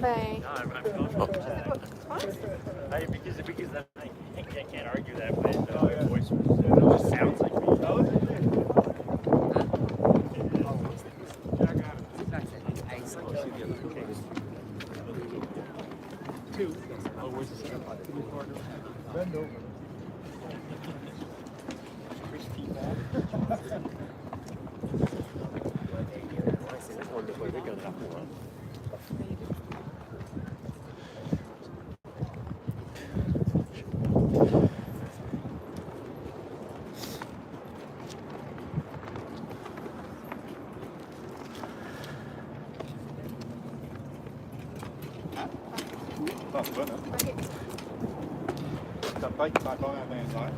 Bye. Because then I can't argue that when the voice just sounds like me. Two. Oh, where's the second part? Bend over. Crispy ball. Tập tay bà con này nói.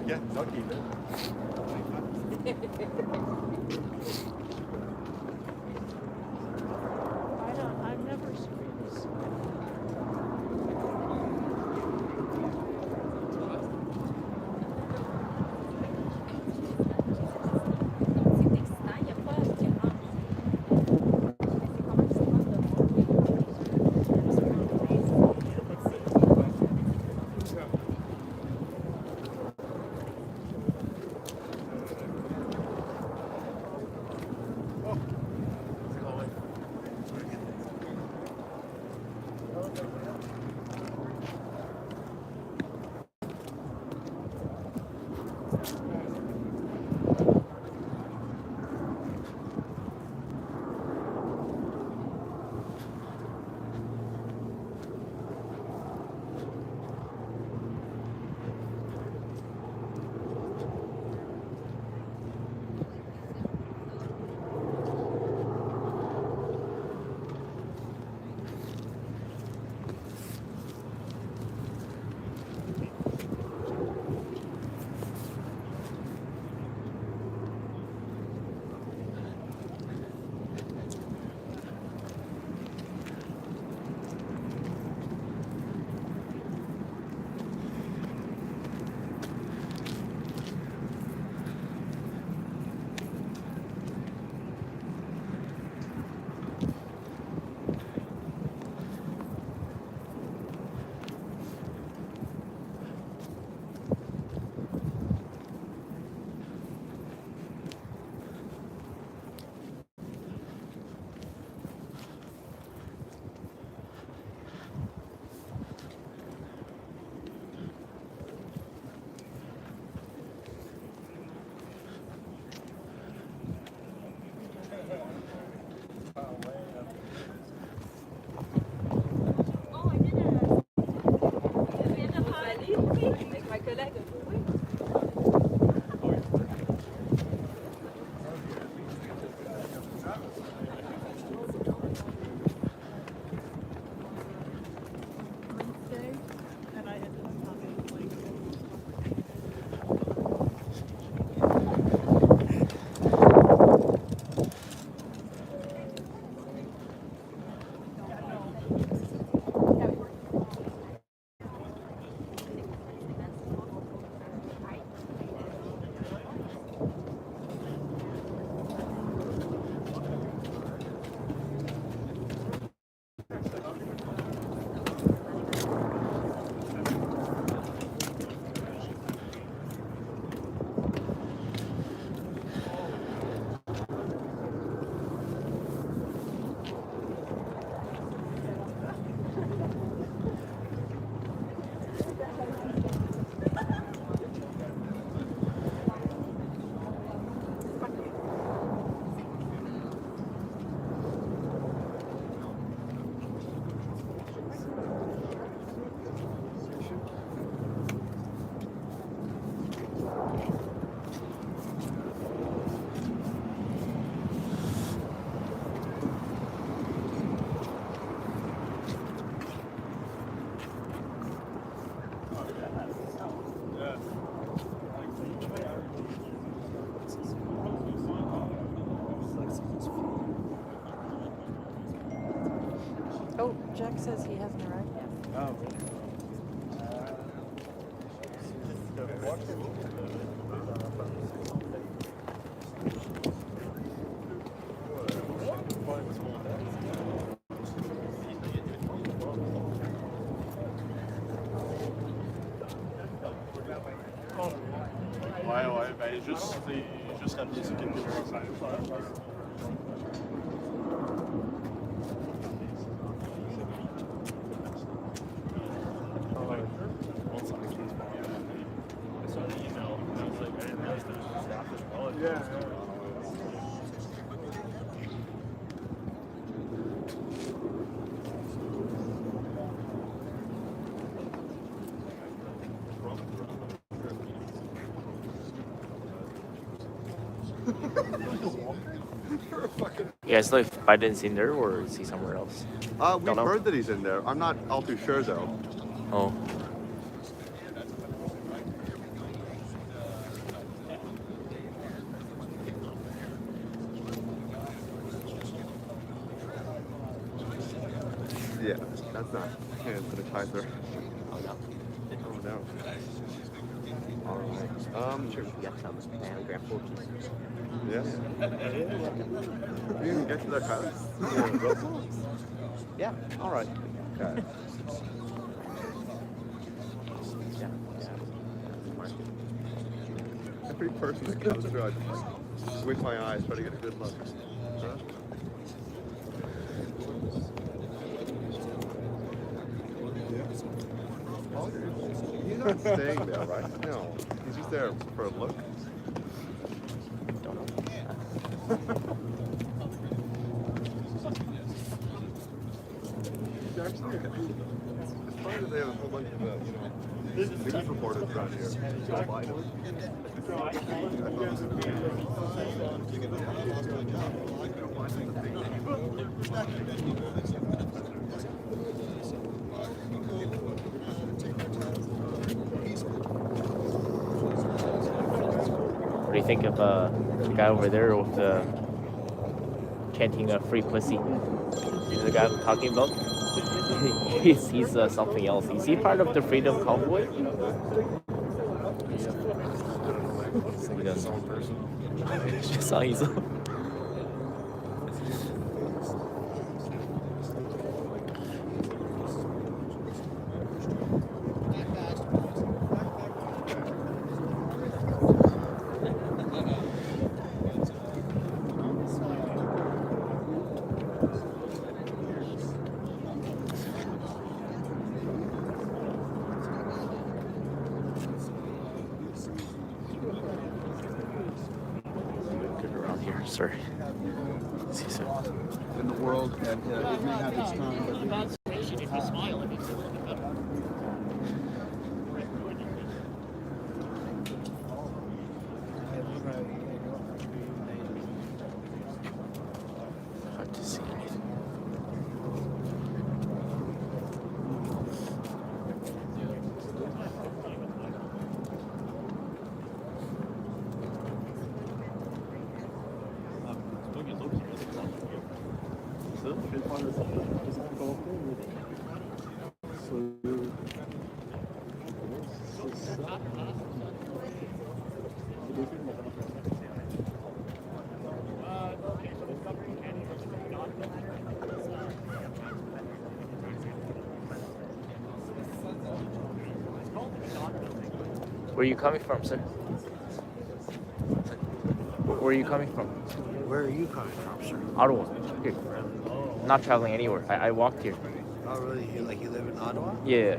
Yeah, not even. I've never experienced. Jack says he hasn't arrived yet. Oh, really? Ouais, ben juste rappeler ce qu'il y a. You guys know if Biden's in there or is he somewhere else? We've heard that he's in there. I'm not all too sure though. Oh. Yeah, that's not hand sanitizer. Oh no. Oh no. All right. Sure, you got some anagram cookies. Yeah. You can get to the house. Yeah. All right. Okay. Yeah. Every person that comes through, I just like squint my eyes, try to get a good look. Huh? He's not staying there, right? No. He's just there for a look. Don't know. It's actually, it's funny that they have a whole bunch of, news reporters around here. Joe Biden. What do you think of the guy over there with chanting free pussy? You know the guy I'm talking about? he's something else. Is he part of the Freedom Convoy? He does. It's just how he's. Around here, sorry. See you soon. In the world, and it may have its time, but If you smile, it makes it a little bit better. Hard to see anything. Where are you coming from, sir? Where are you coming from? Where are you coming from, sir? Ottawa. Here. I'm not traveling anywhere. I walked here. Oh, really? You live in Ottawa? Yeah.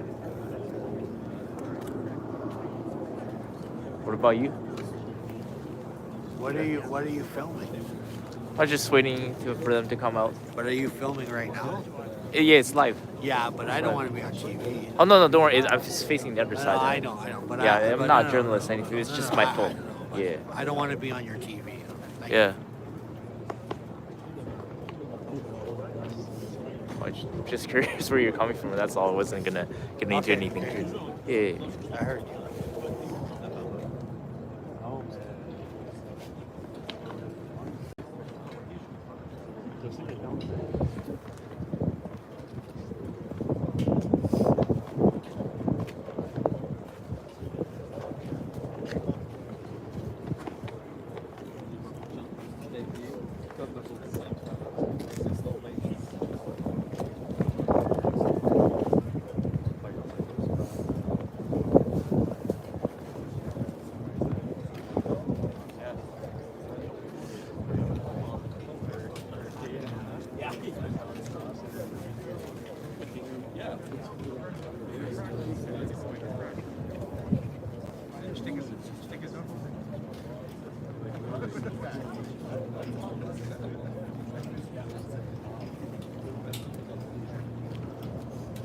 What about you? What are you filming? I was just waiting for them to come out. But are you filming right now? Yeah, it's live. Yeah, but I don't want to be on TV. Oh no, don't worry. I'm just facing the other No, side. I know. But Yeah, I, I'm but not no, a journalist or anything. It's just my fault. Yeah. I don't want to be on your TV. Like, Yeah. I'm just curious where you're coming from. That's all. I wasn't gonna get into anything. Yeah. I heard you.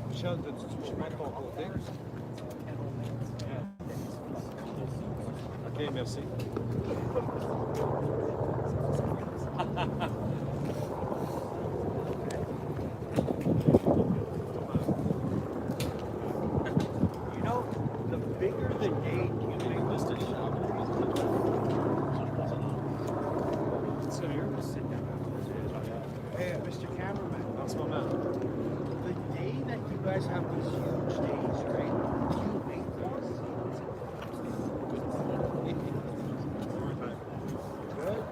Michel, tu mets ton côté? Ok, merci. You know, the bigger the gate, you make this to So you're just sitting down. Hey, Mr. Cameraman, En ce moment. the day that you guys have these huge days, right? Do you make those? Good.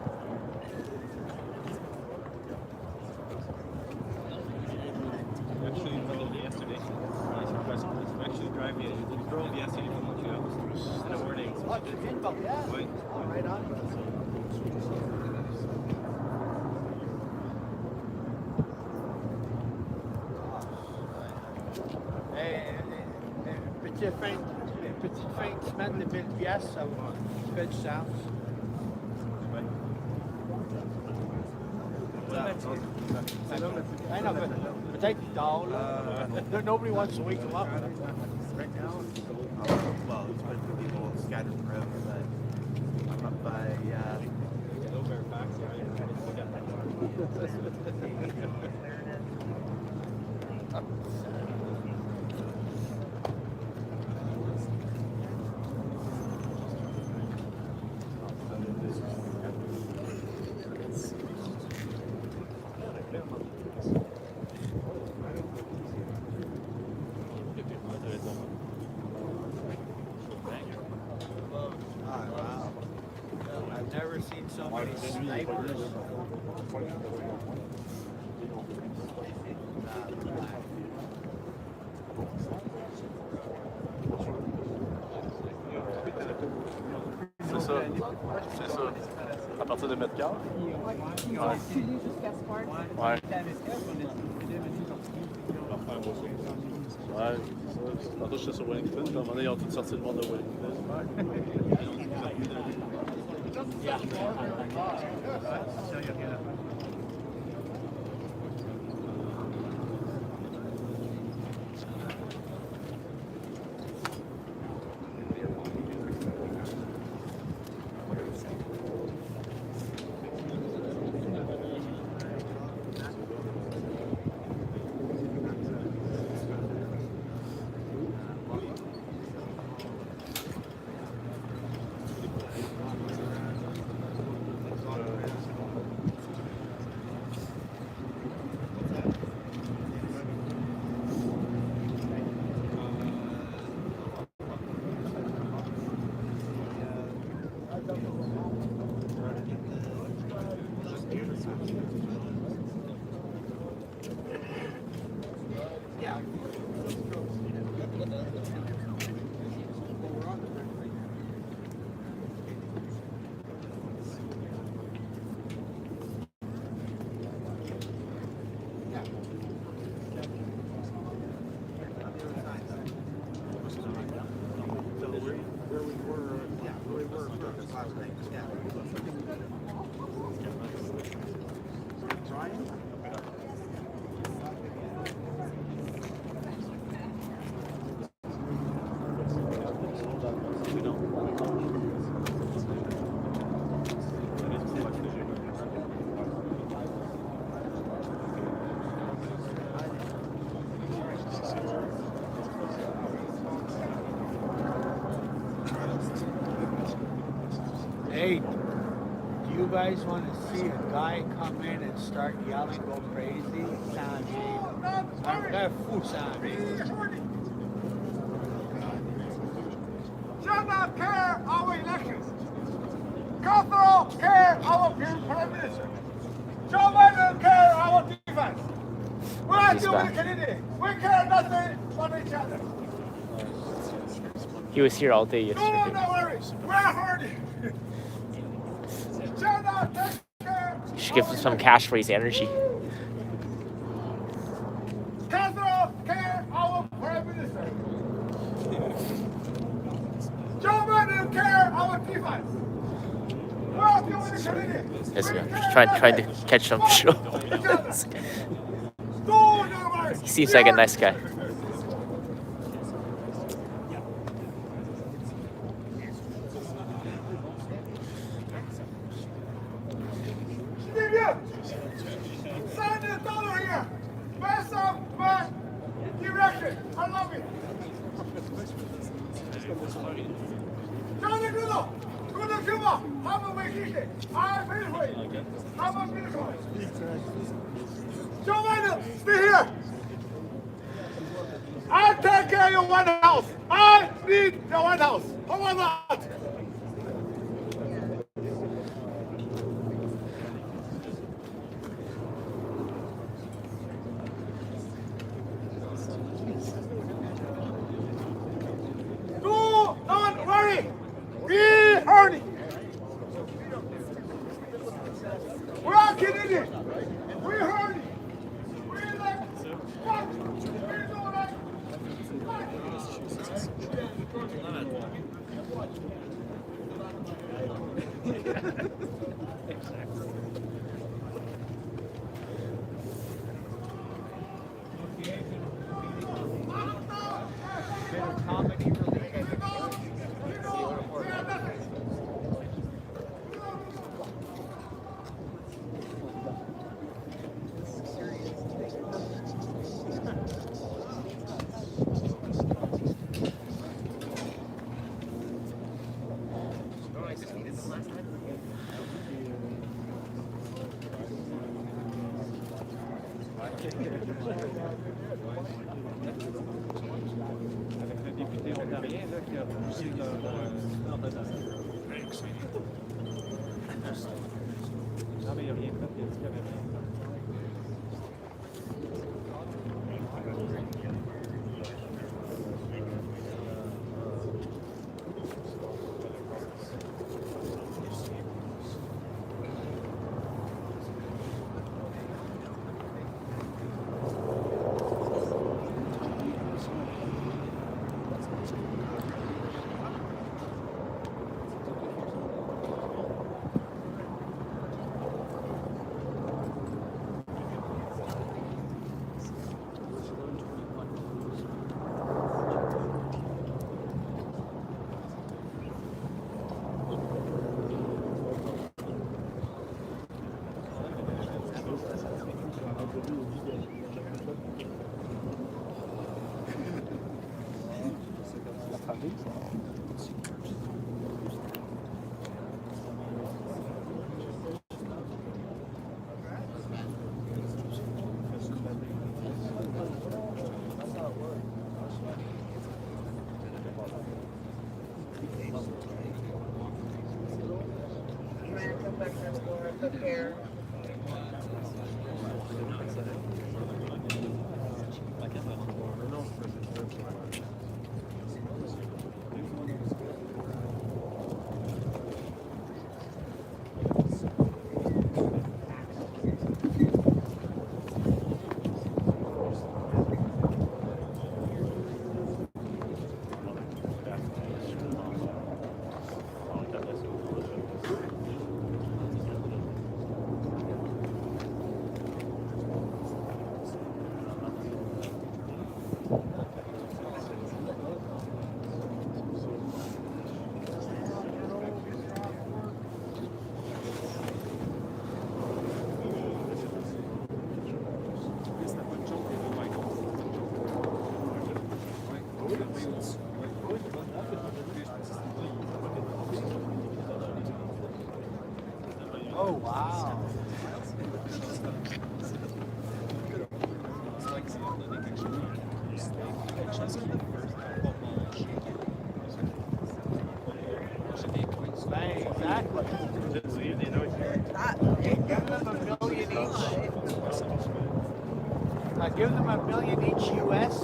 Actually, yesterday, I'm actually driving. We drove yesterday from Montreal in the morning. Oh, tu viens de Montréal? Oui. Oh, right on. Petite fin de semaine de 1000 piastres, ça fait du sens. I know, but peut-être qu'il dort, là. Nobody wants to wake him up. Right now? Well, it's been people scattered forever, but I'm up by, Wow. I've never seen so many snipers. C'est ça. C'est ça. À partir de mètre quart? Ouais. Ouais. Ouais, c'est ça. Tantôt, j'étais sur Wellington. Puis à un moment donné, ils ont tous sorti le monde de Wellington. Hey, do you guys want to see a guy come in and start yelling, go crazy? Sans un vrai fou sans Shall not care our elections. Cathro care our Prime Minister. Joe Biden care our defense. We're not He's doing back. Canadian. We care nothing but each other. He was here all day No, yesterday. no worries. We're hurting. Shall not take care. You should give him some cash for his energy. Cathro care our Prime Minister. Joe Biden care our defense. We're not doing Yes, yeah. Trying to catch some show. He seems like a nice guy. Send this dollar here. Best of my direction. I love it. Johnny Trudeau. Trudeau Cuba. Have a vacation. I'm here. Have a beautiful. Joe Biden, stay here. I take care of your White House. I need the White House. How about that? Do not worry. We heard it. We're all Canadian. We heard it. We like what? We do like what? Comedy related. Avec le député ontarien là, qui a poussé leur dotation. Non, mais il n'y a rien fait, il a dit qu'il n'y avait rien fait. Oh, wow. Right, exactly. Give them $1 million each. Give them $1 million each US.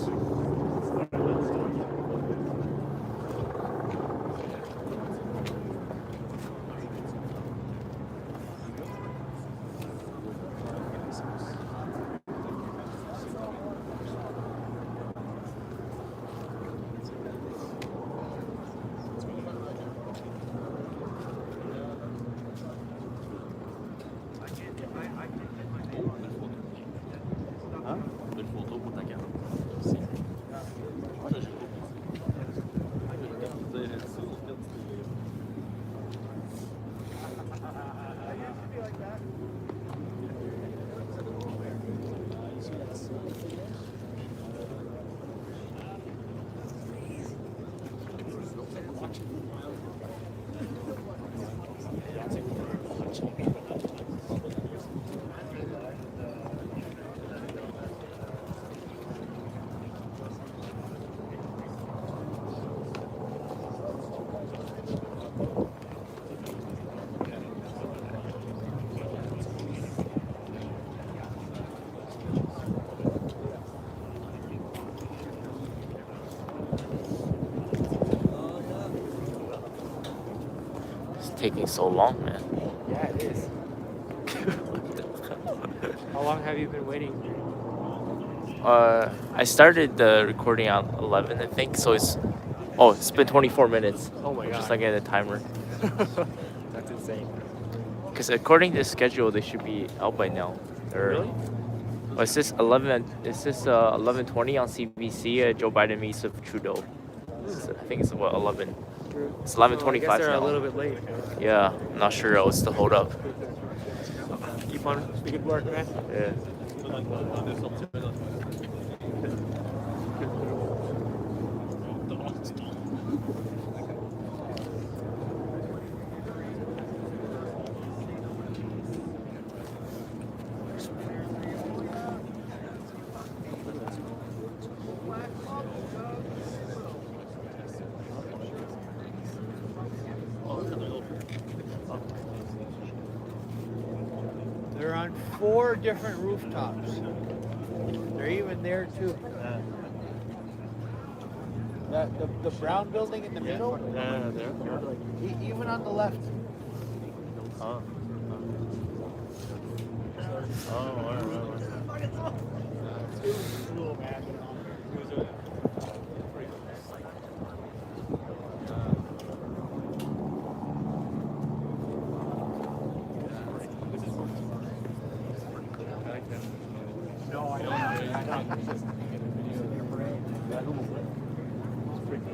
It's taking so long, man. Yeah, it is. How long have you been waiting? I started the recording at 11, I think. So it's been 24 minutes. Oh my I'm god. just looking at the timer. That's insane. Because according to the schedule, they should be out by now. Really? Well, it says 11:20 on CBC. Joe Biden meets with Trudeau. So I think it's what 11. It's 11:25 I guess they're now. a little bit late. Yeah, I'm not sure what's the hold up. Keep on the good work, man. Yeah. They're on 4 different rooftops. They're even there too. The brown building in the middle, Yeah, there. even on the left. Oh. Oh, ouais, ouais, ouais.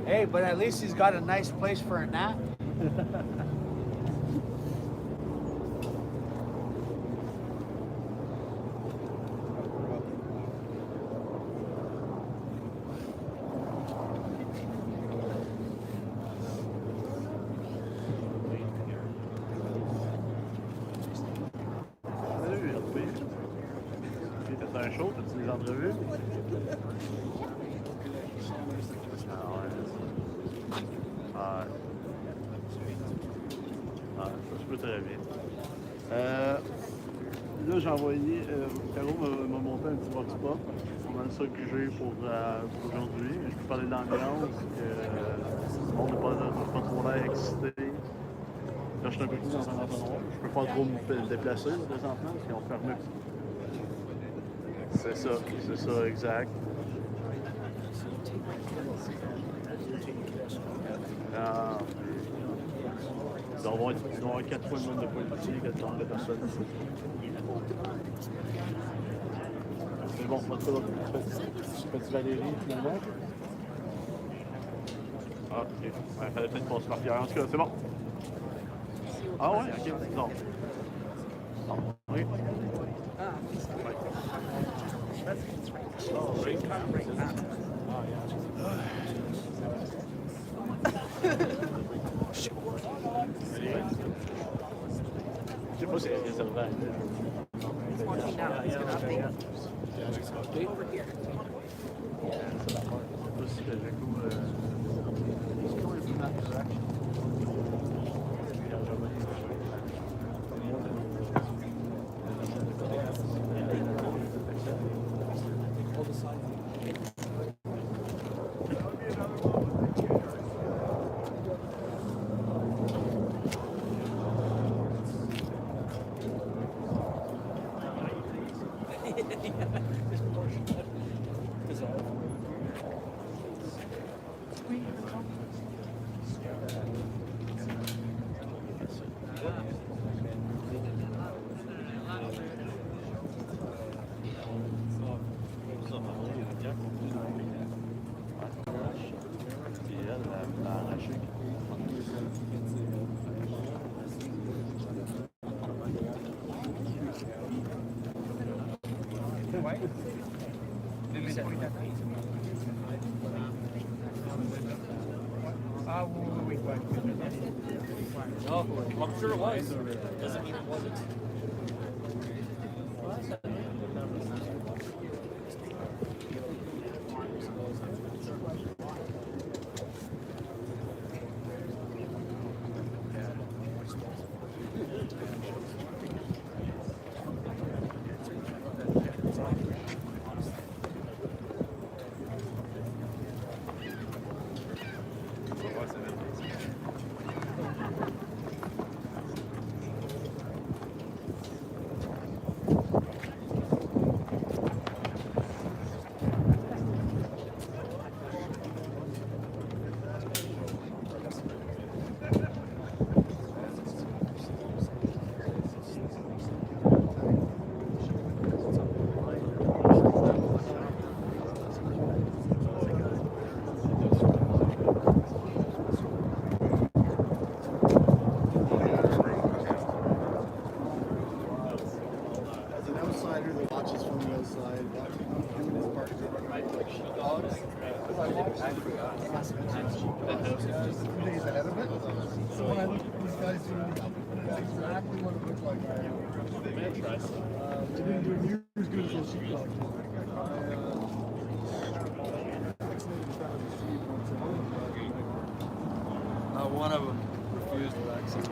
Hey, but at least he's got a nice place for a nap. Salut, RP. T'as fait un show, t'as-tu des entrevues? Ah ouais. Ah ouais. Ah, ça se peut très bien. Là, j'ai envoyé, Caro m'a monté un petit vox pop. C'est mal ça que j'ai pour aujourd'hui. Je peux parler de l'ambiance, que on n'a pas trop l'air excité. Là, je suis un peu plus dans un entonnoir. Je peux pas trop me déplacer là, présentement parce qu'ils ont fermé. C'est ça, exact. Ah. Il doit y avoir 4 fois le nombre de policiers, 4 nombre de personnes. C'est bon, pas de quoi. Fais-tu Valérie finalement? Ah, ok. Ouais, fallait peut-être passer par Pierre. En tout cas, c'est bon. Ah ouais, ok. Non. Non. Oui. Je sais pas si c'est réservé. No, I'm sure it was. Doesn't mean it wasn't. As an outsider that watches from the outside, watching this part like sheepdogs. Days ahead of it. So when I look at these guys doing that's exactly what it looked like. They didn't do near as good as those sheepdogs. One of them refused the vaccine.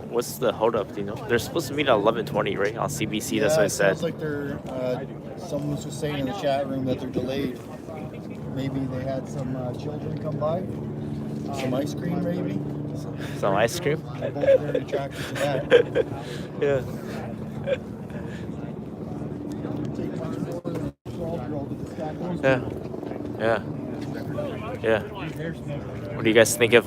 What's the holdup? Do you know? They're supposed to meet at 11:20, right? On CBC. That's what it said. Sounds like they're. Someone was just saying in the chat room that they're delayed. Maybe they had some children come by. Some ice cream, maybe. Some ice cream. They're both very attracted to that. Yeah. Yeah. Yeah. Yeah. What do you guys think of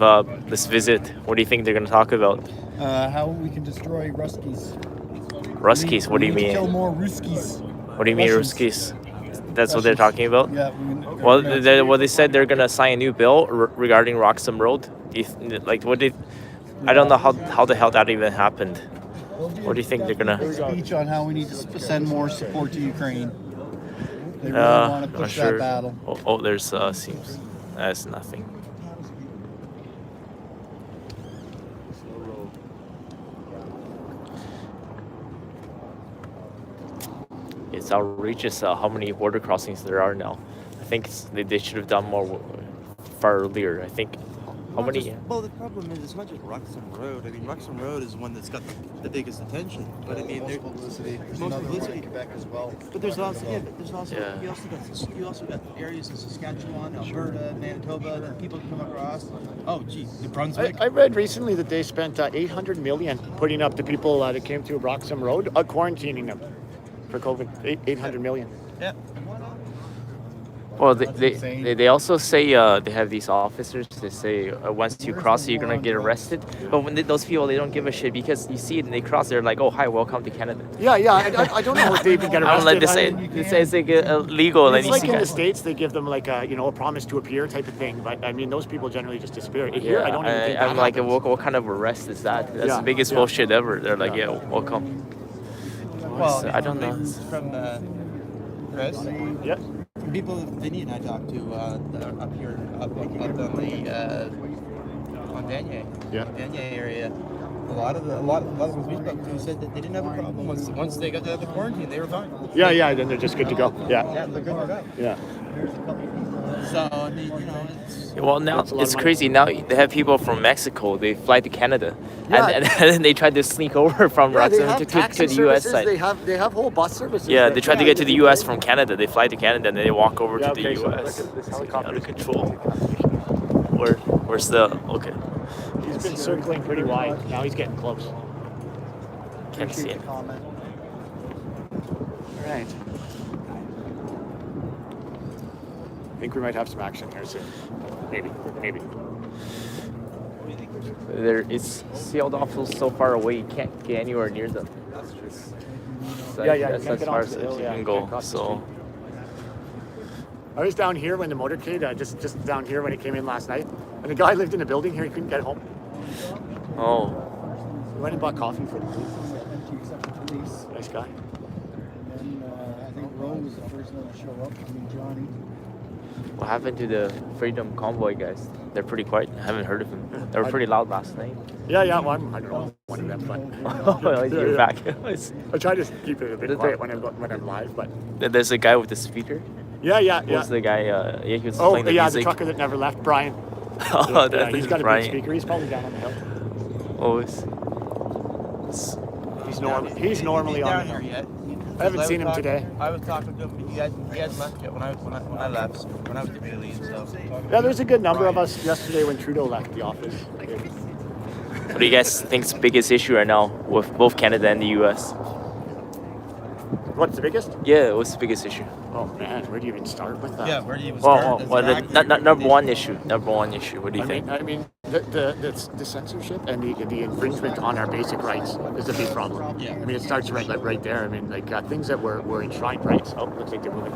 this visit? What do you think they're going to talk about? How we can destroy Ruskies. Ruskies? What do you mean? Kill more Ruskies. What do you mean Ruskies? That's what they're talking about? Yeah. Well, they said they're going to sign a new bill regarding Roxham Road. I don't know how the hell that even happened. What do you think they're going to... Speech on how we need to send more support to Ukraine. They really want to push that battle. Oh, there's seems... That's nothing. It's outrageous how many border crossings there are now. I think they should have done more far earlier. I think how many? Well, the problem is it's not just Wrexham Road. I mean, Wrexham Road is one that's got the biggest attention. But I mean, there's publicity. There's most another publicity. one in Quebec as well. But there's also you also got areas in Saskatchewan, Alberta, Manitoba that people come across. Oh, gee, New Brunswick. I read recently that they spent $800 million putting up the people that came through Roxham Road, quarantining them for COVID. $800 million. Yeah. Well, they also say they have these officers. They say once you cross it, you're gonna get arrested. But when those people, they don't give a shit because you see it and they cross. They're like, oh hi, welcome to Canada. Yeah. I don't know if they even get arrested. Like they say it's like illegal. It's like in the States, they give them like a promise to appear type of thing. But I mean, those people generally just disappear. Here, I don't even think that I'm like, happens. what kind of arrest is that? That's the biggest bullshit ever. They're like, yeah, welcome. Well, I don't know. From Chris. Yep. People Vinny and I talked to up here up on the on Vanier, Vanier area. A lot of those we spoke to said that they didn't have a problem once they got to the quarantine. They were fine. Yeah. Then they're just good to go. Yeah, they're good to go. Yeah. So I mean, it's well, now it's crazy. Now they have people from Mexico. They fly to Canada, and then they try to sneak over from Roxham to the U.S. side. They have whole bus services. Yeah, they try to get to the U.S. from Canada. They fly to Canada and then they walk over to the U.S. So look at this helicopter. Out of control. Where's the okay? He's been circling pretty wide. Now he's getting close. Can't see appreciate it. the comment. All right. I think we might have some action here soon. Maybe. It's sealed off so far away. You can't get anywhere near them. That's true. Yeah, you That's can't as get far onto as the you hill, yeah, can you go. can't cross the So. street. I was down here when the motorcade, just down here when it came in last night. And the guy lived in a building here, he couldn't get home. Oh. He went and bought coffee for the police. Empty except for police. Nice guy. And then I think Rome was the first one to show up. I mean, Johnny. What happened to the Freedom Convoy guys? They're pretty quiet. I haven't heard of them. They were pretty loud last night. Yeah, well, I don't know, one of them, but Oh, you're back. I try to keep it a bit quiet when I'm live, but There's a guy with the speaker. yeah. Who's the guy? Yeah, he was Oh, playing the yeah, music. the trucker that never left, Brian. Oh, Yeah, he's got a Brian. big speaker. He's probably down on the hill. Oh, He's normally on down the here hill. yet. I haven't seen him today. I was talking to him, but he hadn't left yet when I left, when I was debating and stuff. Yeah, there's a good number of us yesterday when Trudeau left the office. What do you guys think's the biggest issue right now with both Canada and the U.S.? What's the biggest? Yeah, what's the biggest issue? Oh man, where do you even start with that? Yeah, where do you even Well, start? number one issue. Number one issue. What do you think? I mean, the censorship and the infringement on our basic rights is a big problem. Yeah. I mean, it starts right there. I mean, like things that were enshrined rights. Oh, looks like they're moving.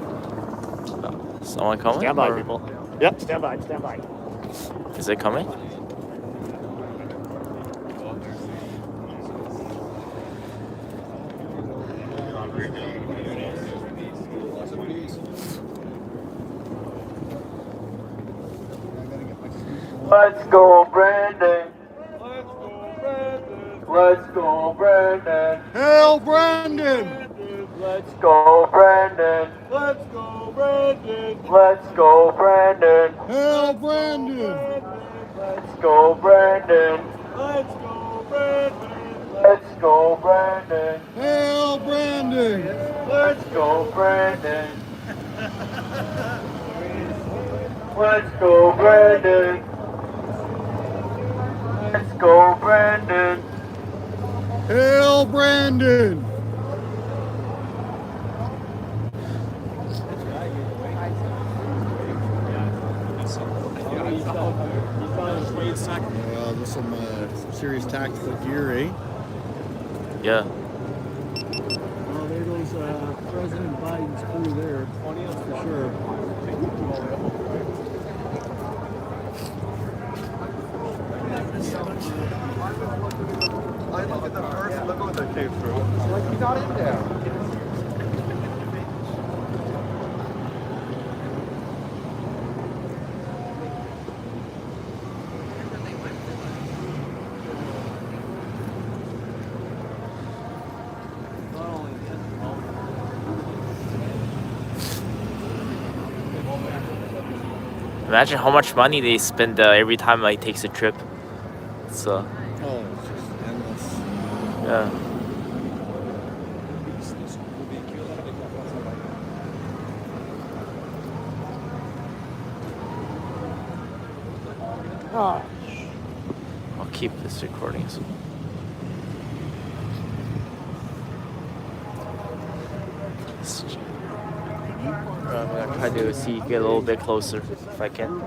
Someone coming? Stand by, or- people. Yep, stand by. Is it coming? Let's go, Brandon. Let's go, Brandon. Hail Brandon! Let's go, Brandon. Let's go, Brandon. Let's go, Brandon. Hail Brandon! Let's go, Brandon. Let's go, Brandon. Let's go, Brandon. Hail Brandon! Let's go, Brandon. Let's go, Brandon. Let's go, Brandon. Hail Brandon! There's some serious tactical gear, eh? Yeah. Well, there goes President Biden's crew there, for sure. I look at the first, look what they came through. It's like he's not in there. Imagine how much money they spend every time like takes a trip. It's Oh, it's just endless. yeah. I'll keep this recording. So. I'm gonna try to see get a little bit closer if I can.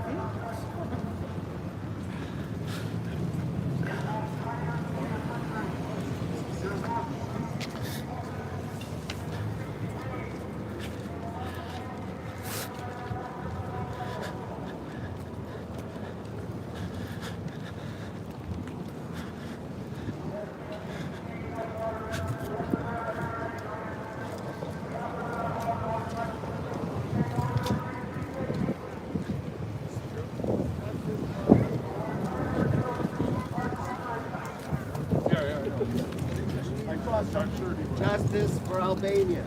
Justice for Albania.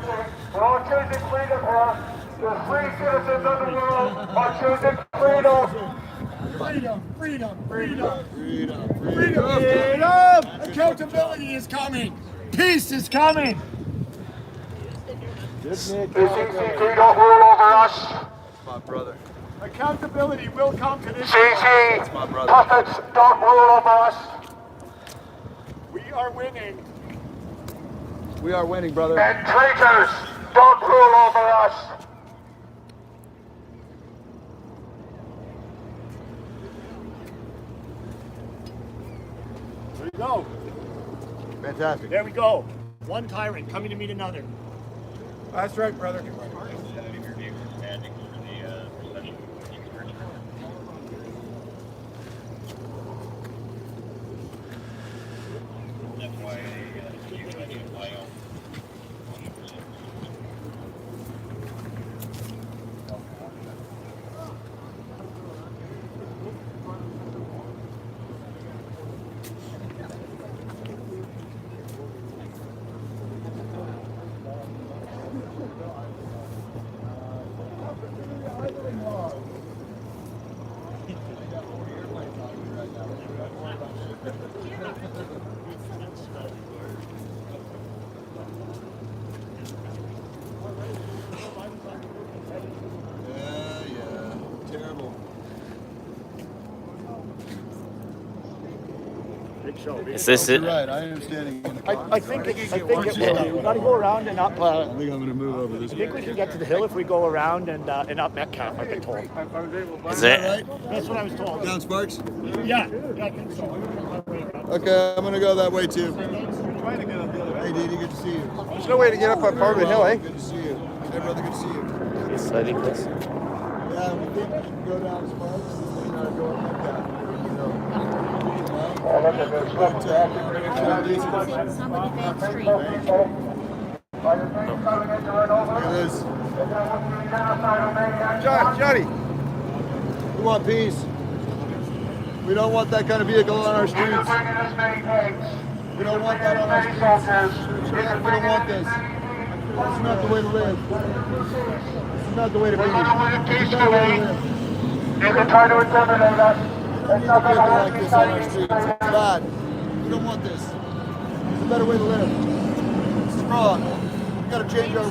marching. We're all choosing freedom here. The free citizens of the world are choosing freedom. Freedom, freedom, freedom, freedom, freedom, freedom. Accountability is coming. Peace is coming. The CCP don't rule over us. My brother. Accountability will come to this. CC My brother. puppets don't rule over us. We are winning. We are winning, brother. And traitors don't rule over us. There we go. Fantastic. There we go. One tyrant coming to meet another. That's right, brother. Terrible. Is this it? You're right. I am standing in the I think we got to go around and up. I think I'm going to move over this I think we can get to the hill if we go around and up Metcalf, I've been told. Is it? right? That's what I was told. Down Sparks? Yeah, I think so. Okay, I'm going to go that way too. Hey, Dee, good to see you. There's no way to get up on part of the hill, eh? Good to see you. Hey, brother, good to see you. It's slightly close. Yeah, we think we can go down Sparks and then go up Metcalf. Johnny, we want peace. We don't want that kind of vehicle on our streets. We don't want that on our streets. We don't want this. This is not the way to live. This is not the way to be. This is not the way to live. You can try to intimidate us. It's not going to like this on our streets. It's bad. We don't want this. It's a better way to live. This is wrong. We've got to change our ways.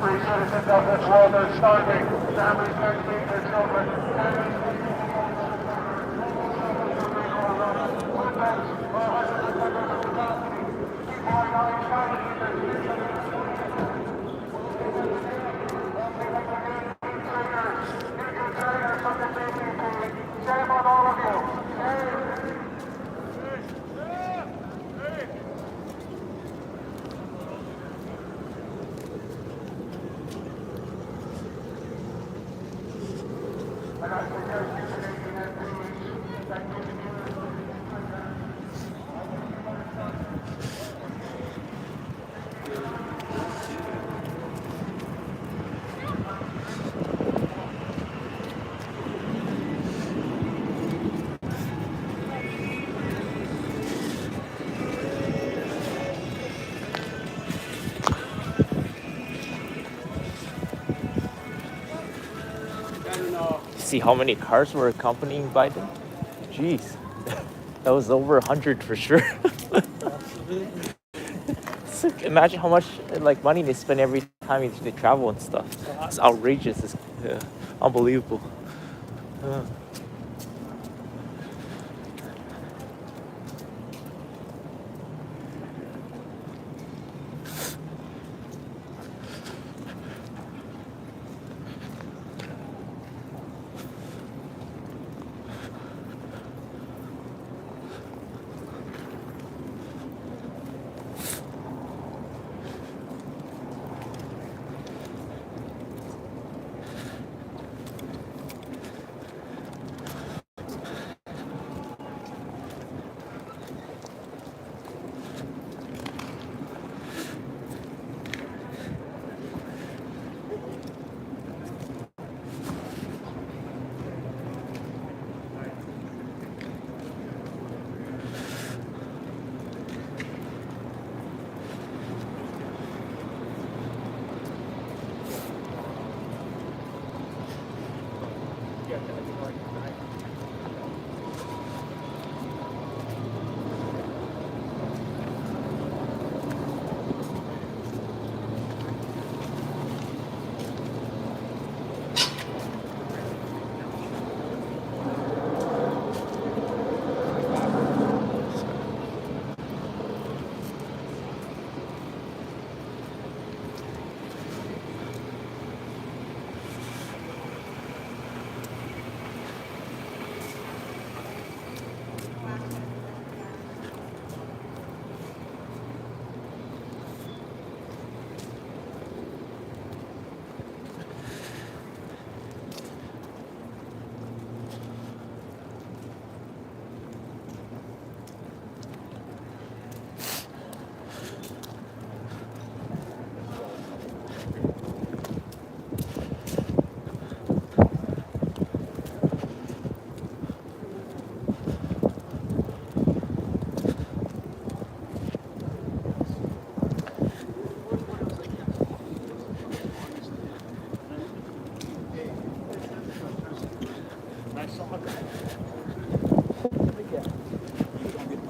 Free citizens of this world are starving. Families can't feed their children. Shame on all of you. See how many cars were accompanying Biden? Jeez, that was over 100 for sure. So imagine how much like money they spend every time they travel and stuff. It's outrageous. It's unbelievable.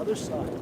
other side.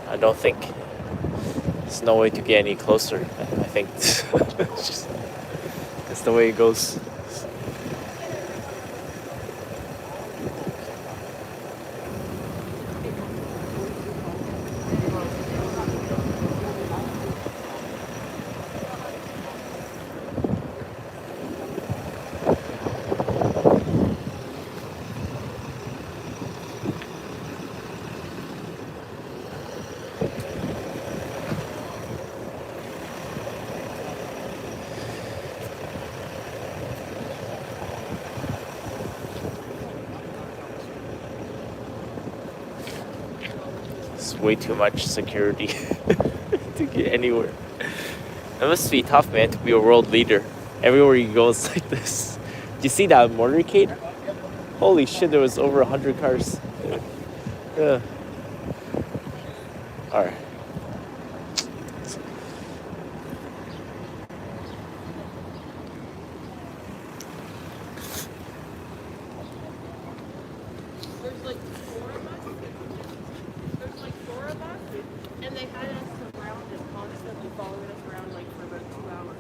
I don't think there's no way to get any closer. I think it's just that's the way it goes. It's way too much security to get anywhere. It must be tough, man, to be a world leader. Everywhere you go, it's like this. Do you see that motorcade? Holy shit, there was over 100 cars. Yeah. All right. There's like four of us, and they had us surrounded, constantly following us around like for about 2 hours.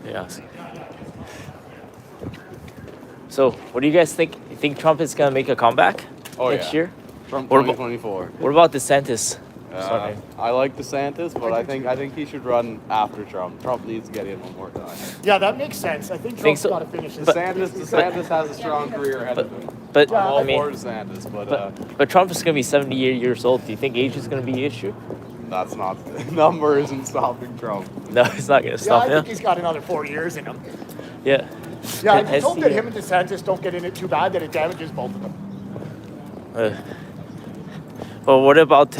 Yeah. So, what do you guys think? You think Trump is gonna make a comeback next year? Trump What 2024. What about DeSantis? Sorry. I like DeSantis, but I think he should run after Trump. Trump needs to get in one more time. Yeah, that makes sense. I think Trump's got to finish this. DeSantis has a strong career ahead of him. But I'm all I mean, for DeSantis, but Trump is gonna be 78 years old. Do you think age is gonna be an issue? that's not number isn't stopping Trump. No, it's not gonna Yeah, stop I him. think he's got another 4 years in him. Yeah. Yeah, I Has hope he, that him and DeSantis don't get in it too bad that it damages both of them. Well, what about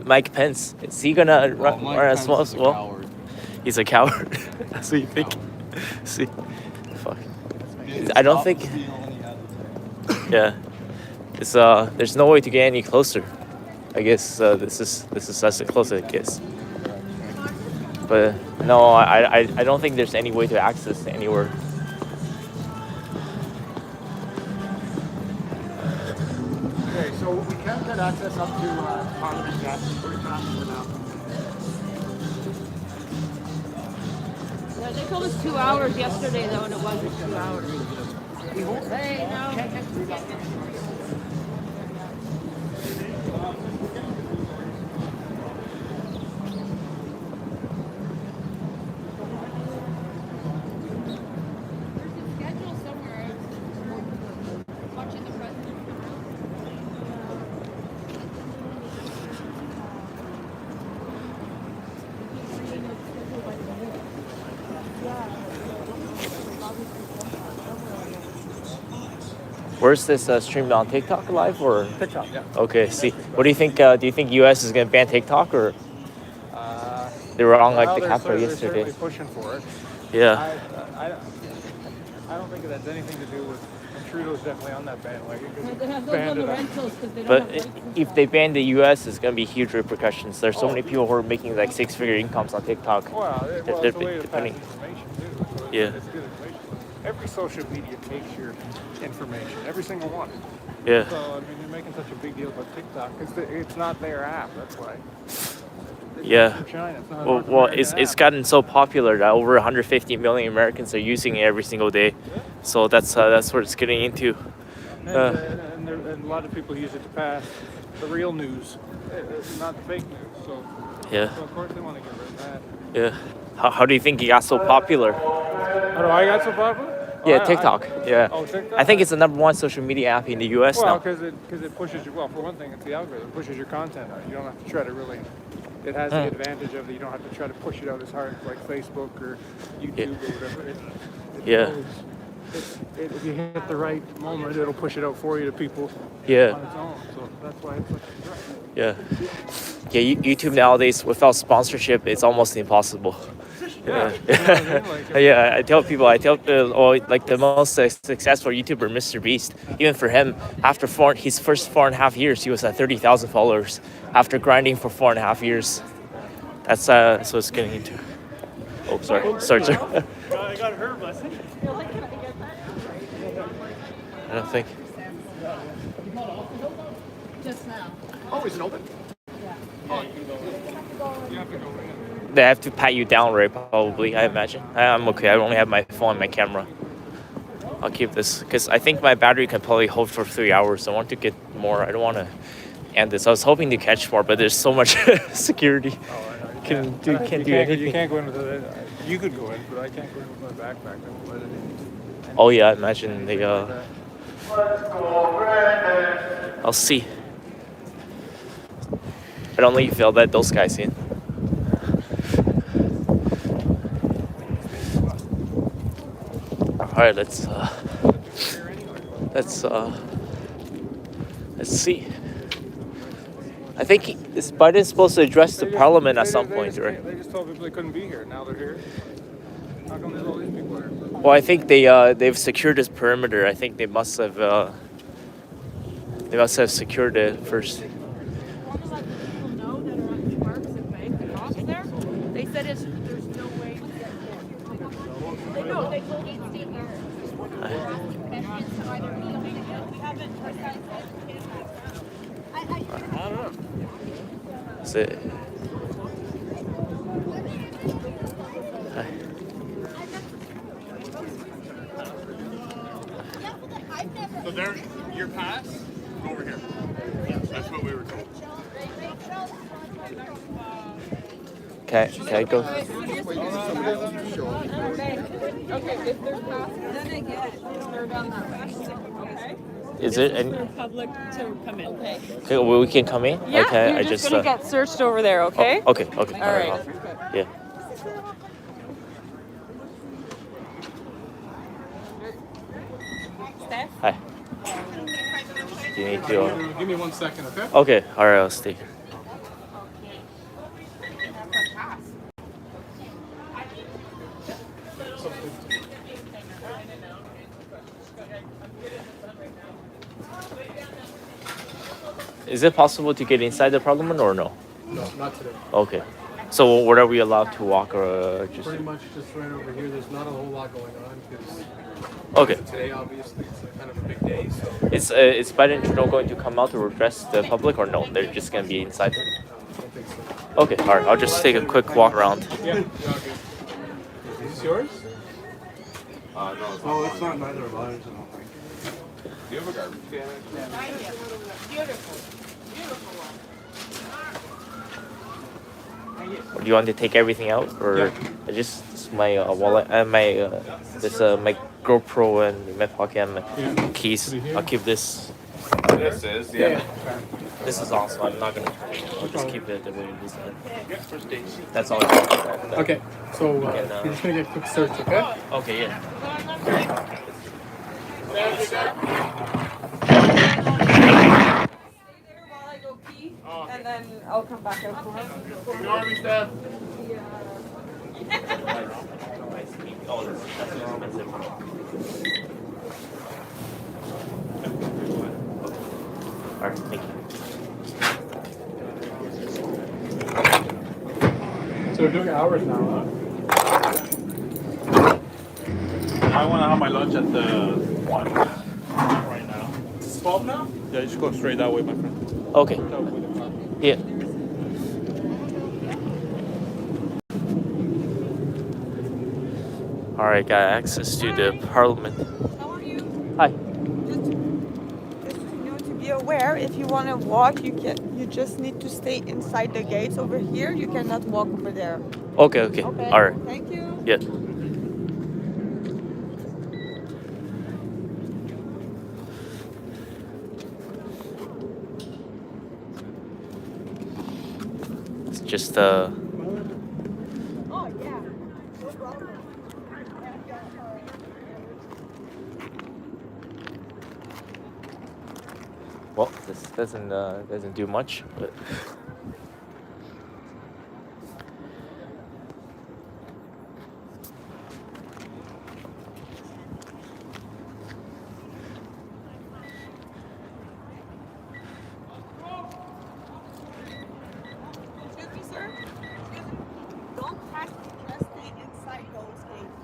Mike Pence? Is he gonna run as well? Coward. He's a coward. That's what you think. See, fuck. I don't think. Yeah, it's there's no way to get any closer. I guess this is as close as it gets. But no, I don't think there's any way to access anywhere. Okay, so we can't get access up to Parliament yet. We're traveling now. Yeah, they told us 2 hours yesterday though, and it wasn't 2 hours. Hey, no. Where's this streamed on TikTok live or? TikTok, yeah. Okay, see. What do you think? Do you think U.S. is gonna ban TikTok or? They were on like the Capitol yesterday. They're certainly pushing for it. Yeah. I don't think it has anything to do with. And Trudeau's definitely on that bandwagon because They have he those on banned the it. rentals because they don't But have rentals. if they ban the U.S., it's gonna be huge repercussions. There's so many people who are making like 6-figure incomes on TikTok. Well, it's a way to pass information too. So Yeah. It's good information. Every social media takes your information, every single one. Yeah. So I mean, you're making such a big deal about TikTok because it's not their app. That's why. It's Yeah. from China. It's not a Well, North well, American it's app. gotten so popular that over 150 million Americans are using it every single day. So that's what it's getting into. And a lot of people use it to pass the real news, not the fake news. So, Yeah. so of course they want to get rid of that. Yeah. How do you think it got so popular? How do I got so popular? Yeah, TikTok. Yeah. Oh, TikTok? I think it's the #1 social media app in the U.S. Well, now. because it pushes you. Well, for one thing, it's the algorithm. It pushes your content out. You don't have to try to really. It has the advantage of that you don't have to try to push it out as hard like Facebook or YouTube or whatever. Yeah. If you hit the right moment, it'll push it out for you to people Yeah. on its own. So that's why it's such a threat. Yeah. Yeah. YouTube nowadays without sponsorship, it's almost impossible. Yeah. Yeah. I tell people, like the most successful YouTuber, Mr. Beast. Even for him, after his first 4.5 years, he was at 30,000 followers. After grinding for 4.5 years, that's so it's getting into. Oh, sorry. Sorry. I got her message. I don't think. Just now. Oh, is it open? They have to pat you down, right? Probably, I imagine. I'm okay. I only have my phone and my camera. I'll keep this because I think my battery can probably hold for 3 hours. I want to get more. I don't want to end this. I was hoping to catch more, but there's so much security. Can't do anything. You can't go in with it. You could go in, but I can't go in with my backpack. I won't let it in. Oh yeah, I imagine they. I'll see. I don't really feel that those guys in. All right, let's see. I think Biden's supposed to address the parliament at some point, right? They just told people they couldn't be here. Now they're here. How come there's all these people here? Well, I think they've secured this perimeter. I think they must have secured it first. They said there's no way to get there. No, they told me stay here. I don't know. Is it? Hi. So there's your pass over here. That's what we were told. Can I go? Okay, if there's passes, then they get it. They're down that way. Okay? Is it? For public to come in. Okay. Okay, well, we can come in. Yeah, okay, you're just gonna get searched over there, okay? Oh, okay. All right. Yeah. Steph? Hi. Do you need to? Give me 1 second, okay? Okay. All right. I'll stay here. Is it possible to get inside the parliament or no? No, not today. Okay. So what are we allowed to walk or just? Pretty much just right over here. There's not a whole lot going on because Okay. today obviously it's kind of a big day. So Is Biden and Trudeau going to come out to address the public or no? They're just gonna be inside. I don't think so. Okay. All right. I'll just take a quick walk around. Yeah, you're all good. Is this yours? No, it's Oh, it's not neither of ours. Do you have a garbage can? Or do you want to take everything out, or I just my wallet and my my GoPro and my pocket and my keys. I'll keep this. This is, yeah. This is awesome. I'm not gonna. I'll just keep it the way it is. That's all. Okay, so you're just gonna get a quick search, okay? Okay. Yeah. While I go pee, and then I'll come back out for Ignore me, Steph. Oh, that's expensive. All right. Thank you. So we're doing hours now, huh? I want to have my lunch at the 1 right now. It's 12 now? Yeah, just go straight that way, my friend. Okay. Yeah. All right, got access to the parliament. How are you? Hi. To be aware, if you want to walk, you can. You just need to stay inside the gates over here. You cannot walk over there. Okay. Okay. All right. Thank you. Yeah. It's just Oh yeah. No problem. well, this doesn't do much, but. Excuse me, sir. Don't touch. Just stay inside those gates.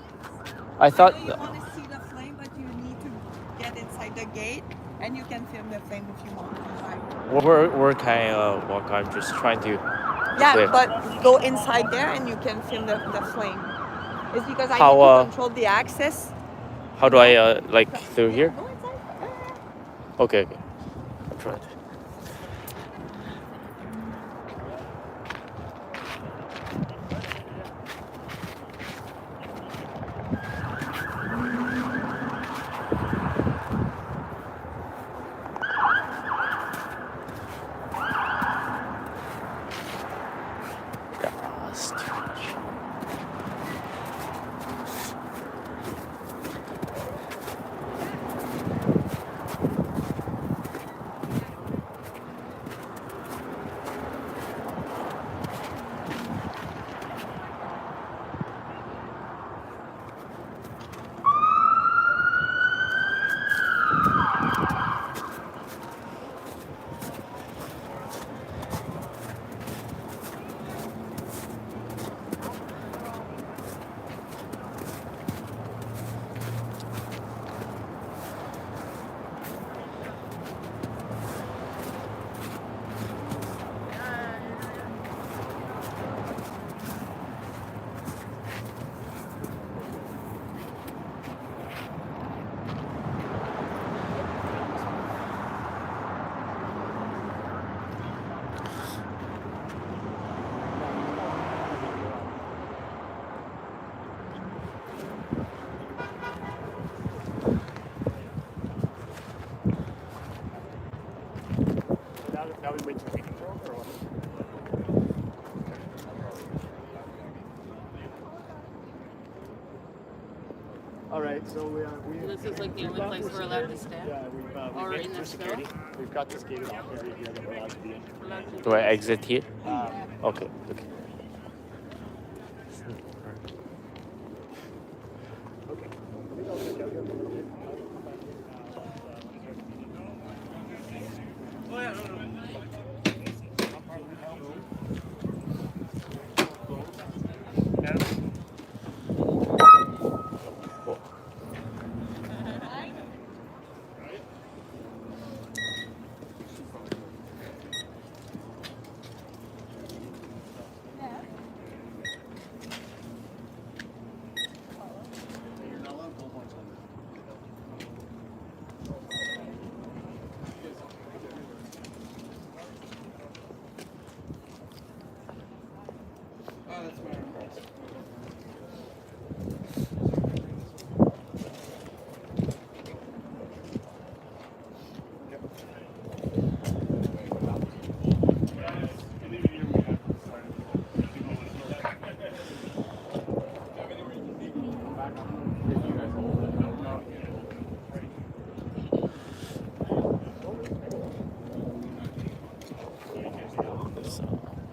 I thought. I know you want to see the flame, but you need to get inside the gate, and you can film the flame if you want. We're kind of walk. I'm just trying to. Yeah, clear. but go inside there and you can film the flame. It's because I How, need to control the access. How How do I like through here? Okay. I'll try it. Now we wait till meeting room or what? All right, so we This is like the only place we're allowed to stand? Yeah, we've Or been in through the security. snow? We've got this gated off area here that we're allowed to be in. Do I exit here? Okay.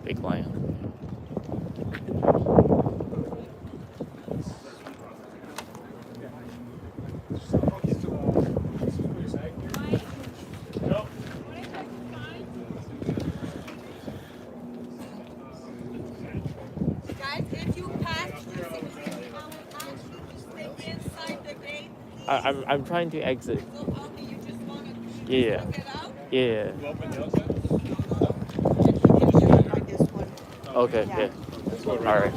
Big lion. Guys, if you pass through security, I will ask you to stay inside the gate. I'm trying to exit. So only you just want to Yeah. get out? Yeah. Okay. Yeah. All right.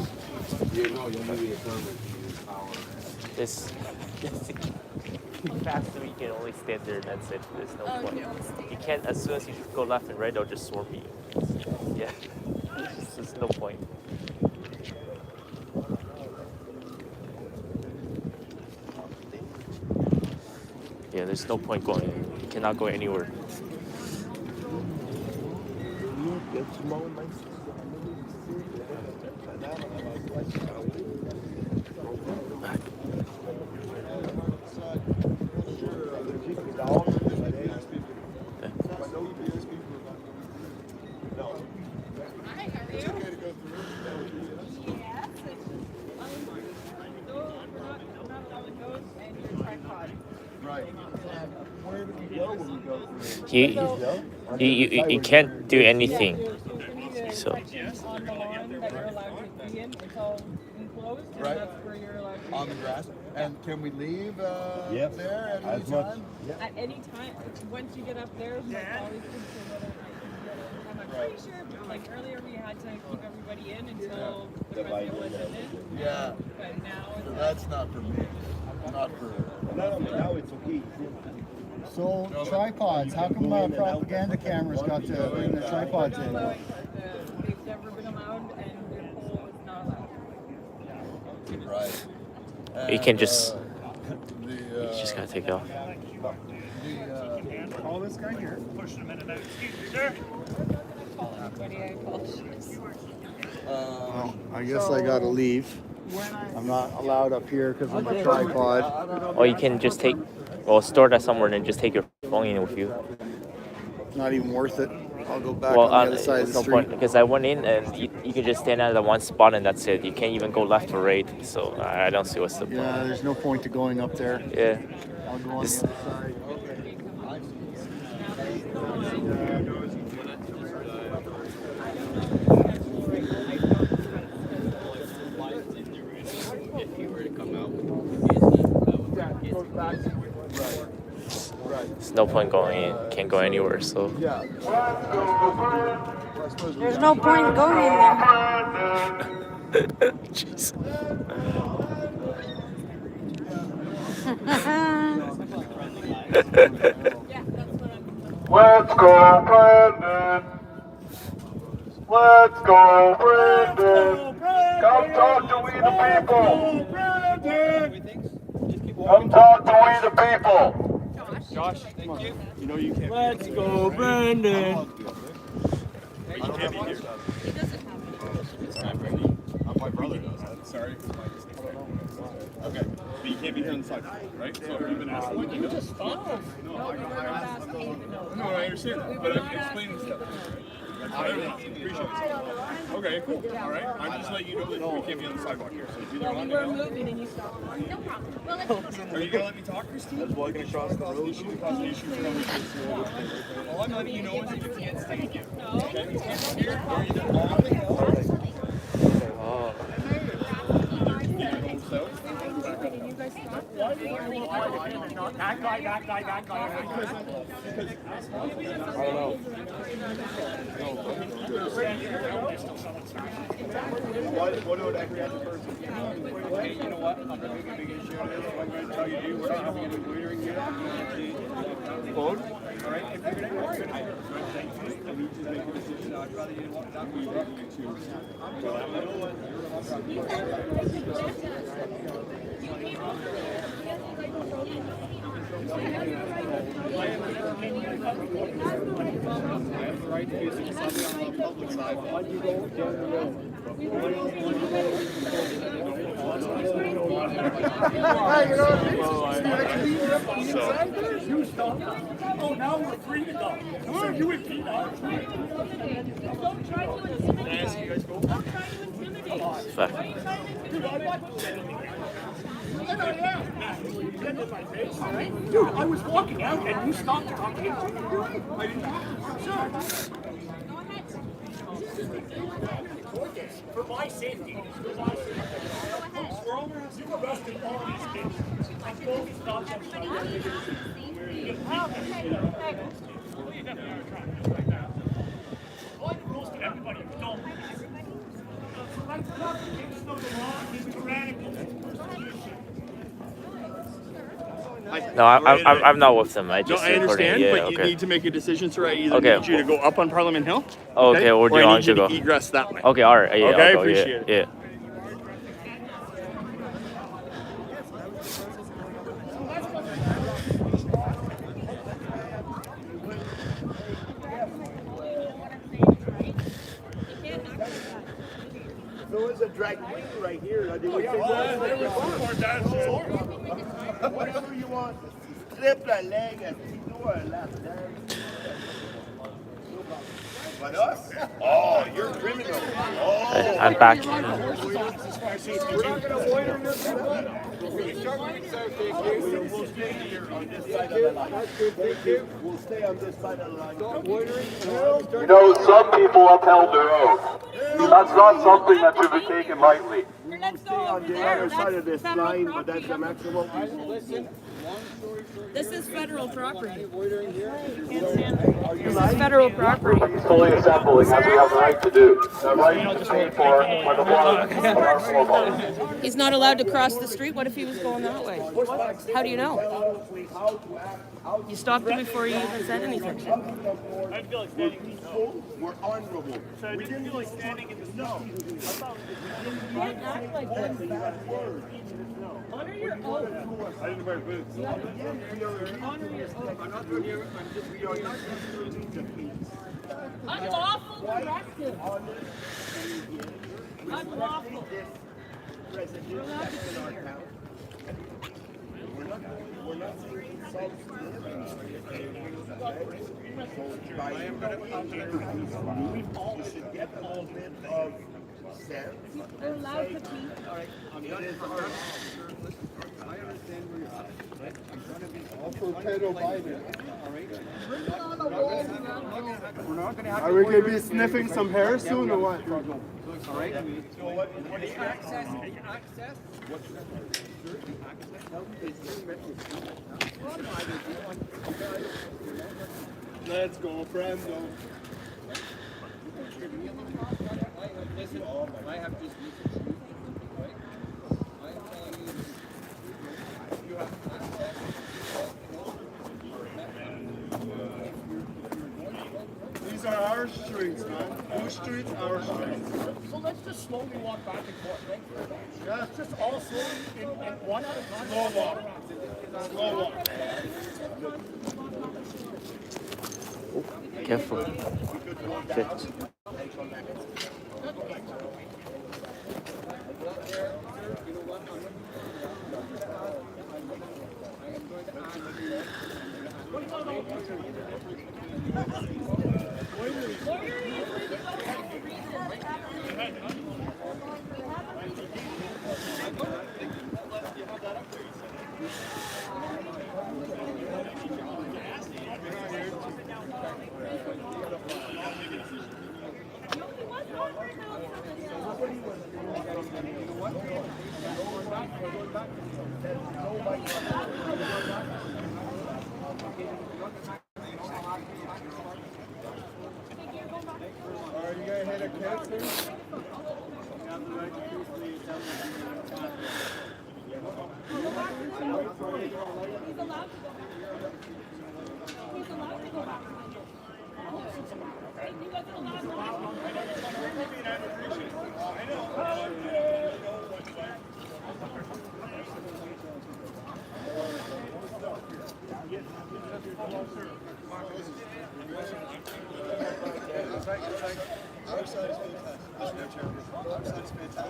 You know, you need a permit to use power. This. Faster, you can only stand there. That's it. There's no point. You can't. As soon as you go left and right, they'll just swarm you. Yeah. There's no point. Yeah, there's no point going. You cannot go anywhere. You can't do anything. So. Right. On the grass. And can we leave there at any as much. time? At any time, once you get up there, like always consider whether or not you can get it. I'm pretty sure, like earlier we had to keep everybody in until the resident was in. Yeah. But now So that's not for me. Not for So tripods, how come propaganda cameras got to bring the tripods in? They've never been allowed, and their pole is not allowed. Right. You can just. You just gotta take it off. Call this guy here. Push him in and out. Excuse me, sir. Well, I guess I gotta leave. I'm not allowed up here because of the tripod. Or you can just take, well, store that somewhere and then just take your phone in with you. Not even worth it. I'll go back Well, on the other side of there's the no street. point because I went in and you can just stand at the one spot and that's it. You can't even go left or right. So I don't see what's the point. Yeah, there's no point to going up there. Yeah. I'll go on Just- the other side. There's no point going in. Can't go anywhere. So. Yeah. There's no point going in there. Jeez. Let's go, Brandon. Let's go, Brandon. Come talk to we the people. Come talk to we the people. Josh, thank you. You know you can't. Let's go, Brandon. You can't be here. It's not Brandon. My brother does that. Sorry. Okay. But you can't be here on the side, right? So you've been asking. You just stop. No, I understand that. But I'm explaining stuff. I appreciate it. Okay, cool. All right. I'm just letting you know that we can't be on the sidewalk here. So it's either on You were moving and you stopped. No problem. Well, Are you gonna let me talk, Christine? That's walking across the road. Should we cause an issue for all I'm letting you know is that you can't stay here. Okay? You can't stay here. You're either on the hill. That guy. I don't know. What about every other person? Hey, you know what? I'm not making a big issue out of this. What I'm going to tell you, we're not having any loitering here. Phone? All right? If you're going to worry about it, I need to make a decision. I'd rather you walk that way rather than two. Oh, now we're free to go. Oh, you and Pete are free. Don't try to intimidate. Don't try to intimidate. Why are you trying to intimidate? Dude, I was walking out and you stopped talking. I didn't. Sure. For my safety. We're all arrested all these kids. I told you not to. All the rules to everybody. Don't. That's not against the law. It's tyrannical. No, I'm not with them. I just I understand, yeah, but okay. you need to make a decision, sir. I either Okay. need you to go up on Parliament Hill. Okay, or do you I want need you to to go? egress that way. Okay, all right. Yeah, Okay, I'll go. appreciate it. Yeah. There was a drag queen right here. Whatever you want. Strip la leg and But us? Oh, you're criminal. Oh. I'm back. We'll stay here on this side of the line. We'll stay on this side of the line. You know, some people upheld their oath. That's not something that should be taken lightly. We'll stay on the other side of this line, but that's the maximum. Listen, This is federal property. This is federal property. Please fully assembling as we have the right to do. The right to pay for by the blood of our forefathers. He's not allowed to cross the street. What if he was going that way? How do you know? You stopped him before he even said anything. I feel like standing in the snow. We're honorable. So I didn't feel like standing in the snow. Can't act like this. Honor your oath. I didn't wear boots. Honor your oath. I'm not doing it. I'm just unlawful directive. Unlawful. You're allowed to be here. We're not we all should get a little bit of sense. They're allowed to be. I understand where you're at. I'm trying to be all for pedo Biden. We're not going to have to. Are we going to be sniffing some hair soon or what? All right. So what is access? Access? Let's go, friendo. Listen, I have just you have access. These are our streets, man. Whose streets? Our streets. So let's just slowly walk back and forth. Yeah, it's just all slowly in one at a time. Slow walk. Slow walk. Careful. Shit. Are you going to hit a kid? Our side is fantastic. Our side is fantastic.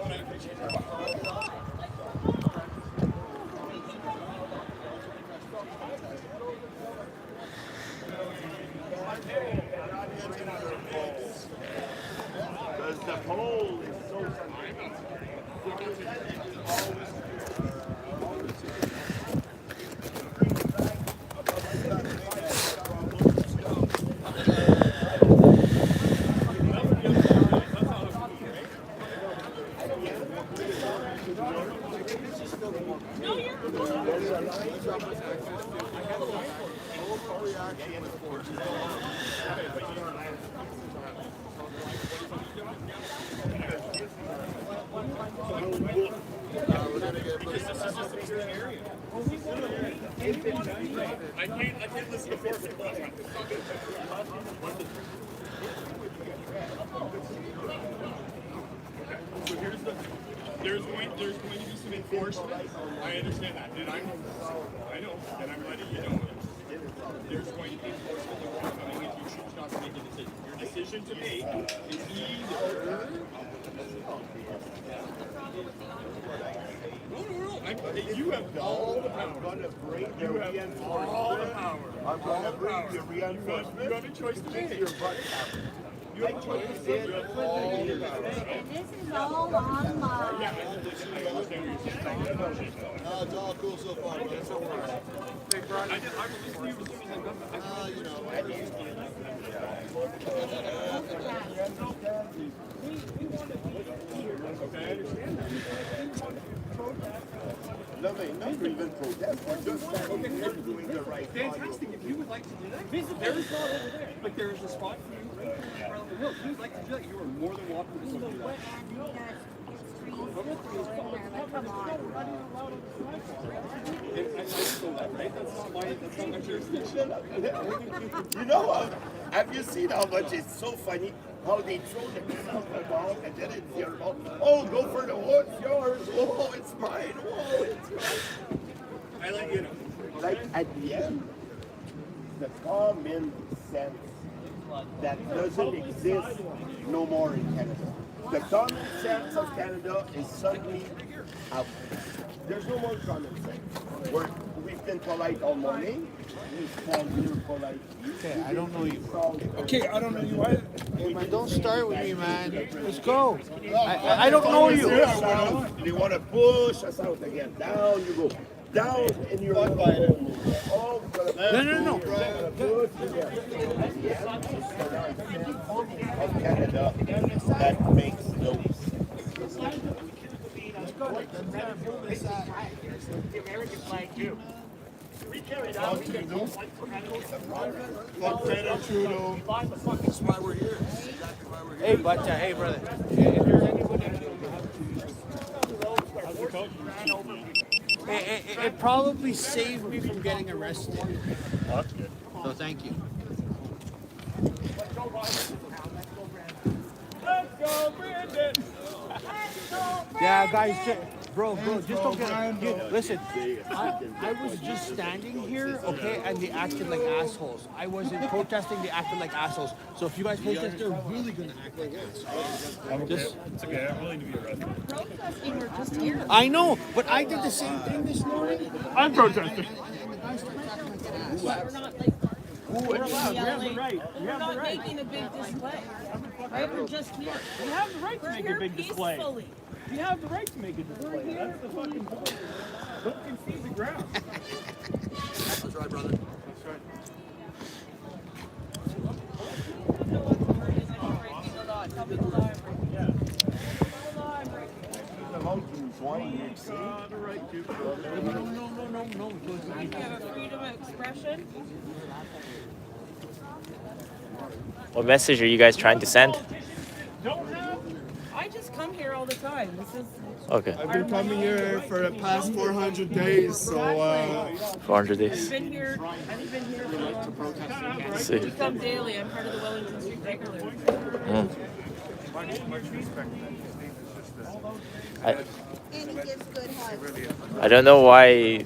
Because the pole is so I can't listen to 4 people. So here's there's going to be some enforcement. I understand that, and I know, and I'm letting you know. There's going to be enforcement that we're coming if you choose not to make a decision. Your decision to make is either. No. You have all the power. I'm going to bring the reinforcement. All the power. I'm going to bring the reinforcement. You have a choice to make. You have a choice to make. You have all the power. And this is all online. No, it's all cool so far, but it's so far. You know. Okay, I understand that. No, not even protest. We're just standing here doing the right thing. Fantastic. If you would like to do that, visit there is not over there. But there is a spot for you right here around the hill. If you would like to do that, you are more than welcome to go do that. You know what? Have you seen how much it's so funny how they throw themselves the ball and then it's your ball? Oh, go for the wood, it's yours. Oh, it's mine. Oh, it's yours. I like it. Like at the end, the common sense that doesn't exist no more in Canada. The common sense of Canada is suddenly out. There's no more common sense. We've been polite all morning. We stand here polite. Okay, I don't know you. Okay, I don't know you either. Hey, man, don't start with me, man. Let's go. I don't know you. They want to push us out again. Down you go. Down in your No. of Canada that makes no sense. The American flag too. We carry that. We get no flag for Canada. Fuck Canada, Trudeau. That's why we're here. That's exactly why we're here. Hey, but hey, brother. If there's anybody it probably saved me from getting arrested. That's good. So thank you. Let's go, Brandon! Yeah, guys, bro, just don't get. Listen, I was just standing here, okay, and they acted like assholes. I wasn't protesting; they acted like assholes. So if you guys protest, they're really gonna act like assholes. It's okay. I'm willing to be arrested. Protesting, we're just here. I know, but I did the same thing this morning. I'm protesting. We're not like. We're not making a big display. Right? We're just here. You have the right to make a big display. Peacefully. You have the right to make a display. That's the fucking point. Look and see the ground. That's right, brother. That's right. No. You have a freedom of expression. What message are you guys trying to send? I just come here all the time. This is. Okay. I've been coming here for the past 400 days, so 400 I've days. been here. I've been here for a long time. Let's see. We come daily. I'm part of the Wellington Street regulars. I don't know why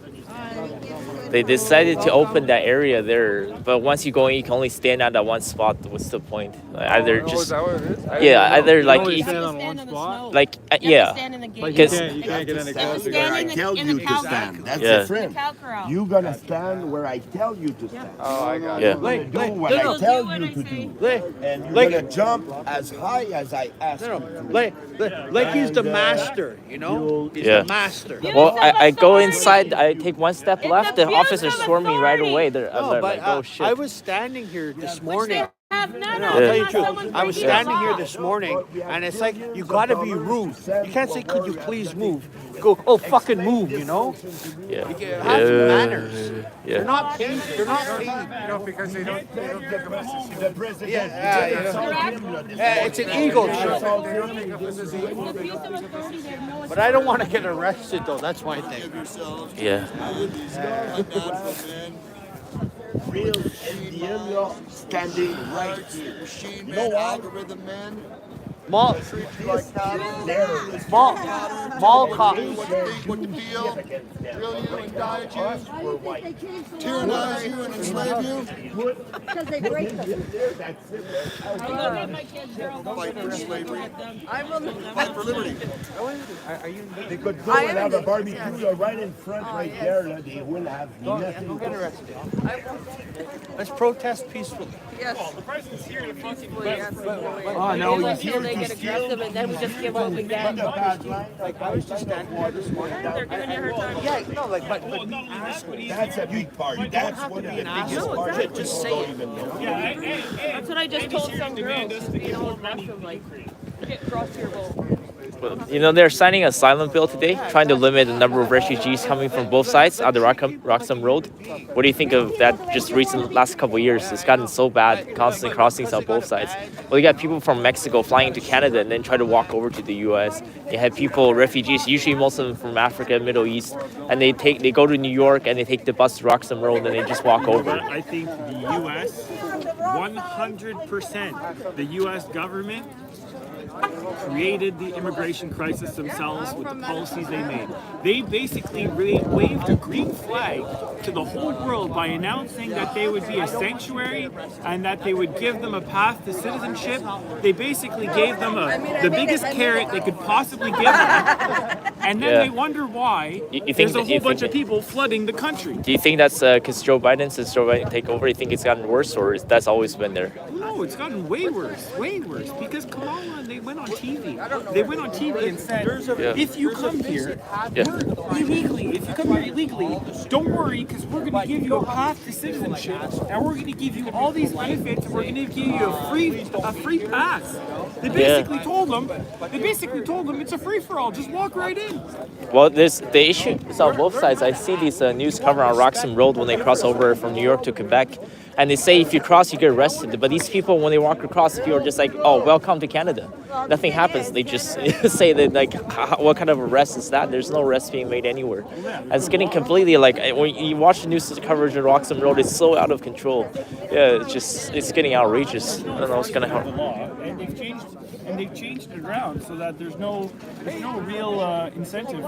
they decided to open that area there, but once you go in, you can only stand at that one spot. What's the point? Either just is that what it is? yeah, either like You if, stand on one spot. like You have to stand in the gate. because You can't get any closer. Where I tell you to stand. That's Yeah. different. Cow corral. You gonna stand where I tell you to stand. Oh, I got Yeah. it. You're gonna do what You'll I do tell what you I to say. do. And you're gonna jump as high as I ask you to. Like he's the master, you know? He's Yeah. the master. well, I go inside, I take one step left, the officer swarm me right away. I'm No, but like, oh shit. I was standing here this morning. Have none No, of I'll tell you the unless truth. someone's I was breaking standing the here law. this morning, and it's like you gotta be rude. You can't say, "Could you please move?" Go, "Oh, fucking move," you know? Yeah. Have some manners. Yeah. They're not paid. They're not paid. You know, because they don't take a message. The president. It's an ego trip. But I don't want to get arrested, though. That's my thing. Yeah. Real Indian standing right here. You know what? Algorithm man. Mall cop. what the deal? Drill you and diet you? Tyrannize you and enslave you? Because they break them. I love it, my kids. They're all Fight for slavery. I will. Fight for liberty. They could go and have a barbecue right in front, right there. They will have nothing. Don't get arrested. Let's protest peacefully. Yes. The president's here to fucking Oh, no, he's here They to get aggressive and then we just give up again. Like I was just standing here this morning. They're giving you a hard time. Yeah, no, like, but be asshole. That's a big part. That's one of the biggest parts. Just say it. That's what I just told some girls. You know, aggressive, like, get cross your bowl. You know, they're signing a silent bill today, trying to limit the number of refugees coming from both sides on the Roxham Road. What do you think of that? Just last couple of years, it's gotten so bad, constant crossings on both sides. Well, you got people from Mexico flying into Canada and then try to walk over to the U.S. You have people, refugees, usually most of them from Africa, Middle East, and they go to New York and they take the bus to Roxham Road and they just walk over. I think the U.S. 100%, the U.S. government created the immigration crisis themselves with the policies they made. They basically waved a green flag to the whole world by announcing that they would be a sanctuary and that they would give them a path to citizenship. They basically gave them the biggest carrot they could possibly give them. And then they wonder why there's a whole bunch of people flooding the country. Do you think that's because since Joe Biden take over, you think it's gotten worse, or that's always been there? No, it's gotten way worse, because Kamala, they went on TV. They went on TV and said, if you come here illegally, don't worry, because we're going to give you a path to citizenship, and we're going to give you all these benefits, and we're going to give you a free pass. They basically told them it's a free-for-all. Just walk right in. Well, the issue is on both sides. I see these news cover on Roxham Road when they cross over from New York to Quebec. And they say if you cross, you get arrested. But these people, when they walk across, people are just like, oh, welcome to Canada. Nothing happens. They just say that, like, what kind of arrest is that? There's no arrest being made anywhere. And it's getting completely, like, when you watch the news coverage of Roxham Road, it's so out of control. Yeah, it's getting outrageous. I don't know what's going to happen. And they've changed it around so that there's no real incentive.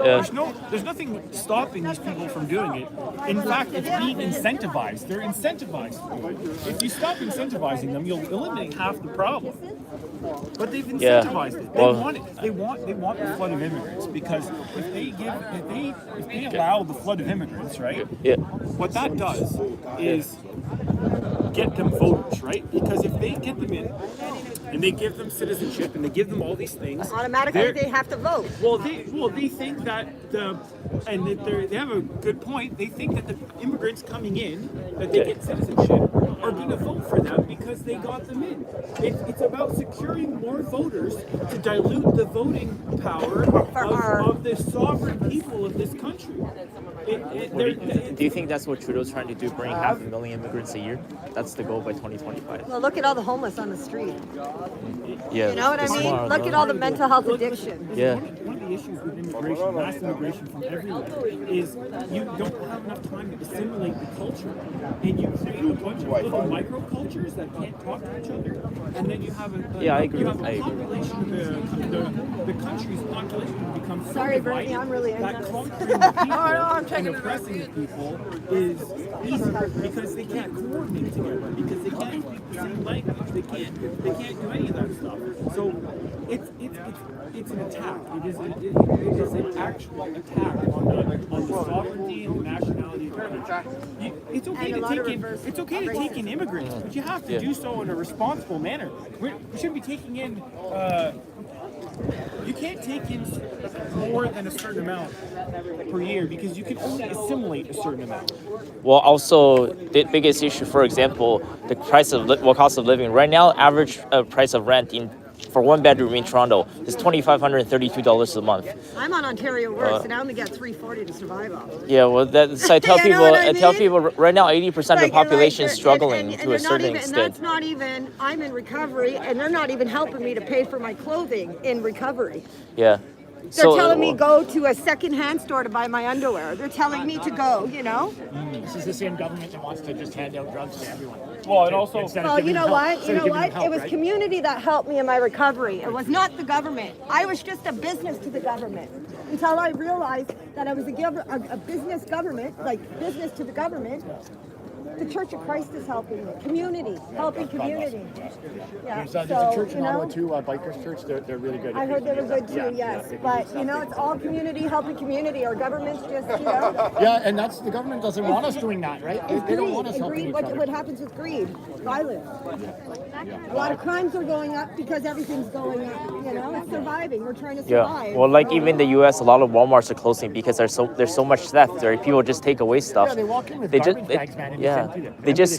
There's nothing stopping these people from doing it. In fact, it's being incentivized. They're incentivized. If you stop incentivizing them, you'll eliminate half the problem. But they've incentivized it. They want the flood of immigrants, because if they allow the flood of immigrants, right? Yeah. What that does is get them voters, right? Because if they get them in and they give them citizenship and they give them all these things, automatically they have to vote. Well, they think that they have a good point. They think that the immigrants coming in, that they get citizenship, are going to vote for them because they got them in. It's about securing more voters to dilute the voting power of the sovereign people of this country. Do you think that's what Trudeau's trying to do, bring 500,000 immigrants a year? That's the goal by 2025. Well, look at all the homeless on the street. Yeah, you know what I mean? Look at all the mental health addiction. Yeah. One of the issues with immigration, mass immigration from everywhere, is you don't have enough time to assimilate the culture. And you create a bunch of little microcultures that can't talk to each other. And then you have population, the country's population becomes Sorry, Bernie, I'm really that angry. conquering the people and oppressing the people is easier because they can't coordinate together, because they can't speak the same language. They can't do any of that stuff. So it's an attack. It is an actual attack on the sovereignty and the nationality of the country. It's okay to take in immigrants, but you have to do so in a responsible manner. We shouldn't be taking in. You can't take in more than a certain amount per year because you can only assimilate a certain amount. Well, also the biggest issue, for example, the cost of living. Right now, average price of rent for one bedroom in Toronto is $2,532 a month. I'm on Ontario Works, and I only get $340 to survive off. Yeah, well, I tell people. I tell people right now, 80% of the population is struggling to a certain extent. And that's not even. I'm in recovery, and they're not even helping me to pay for my clothing in recovery. Yeah. They're telling me go to a second-hand store to buy my underwear. They're telling me to go, you know? This is the same government that wants to just hand out drugs to everyone. Well, and also... Well, you know what? It was community that helped me in my recovery. It was not the government. I was just a business to the government. Until I realized that I was a business government, like business to the government. The Church of Christ is helping me. Community, helping community. Yeah. There's a church in Ottawa too, Bikers Church. They're really good. I heard they were good too. Yes, but you know, it's all community helping community. Our government's just, you know. Yeah, and the government doesn't want us doing that, right? They don't want us helping each other. What happens with greed? Violence. A lot of crimes are going up because everything's going up. You know, it's surviving. We're trying to survive. Yeah. Well, like even the U.S., a lot of Walmarts are closing because there's so much theft. Right? People just take away stuff. Yeah, they walk in with garbage bags, man. And Yeah,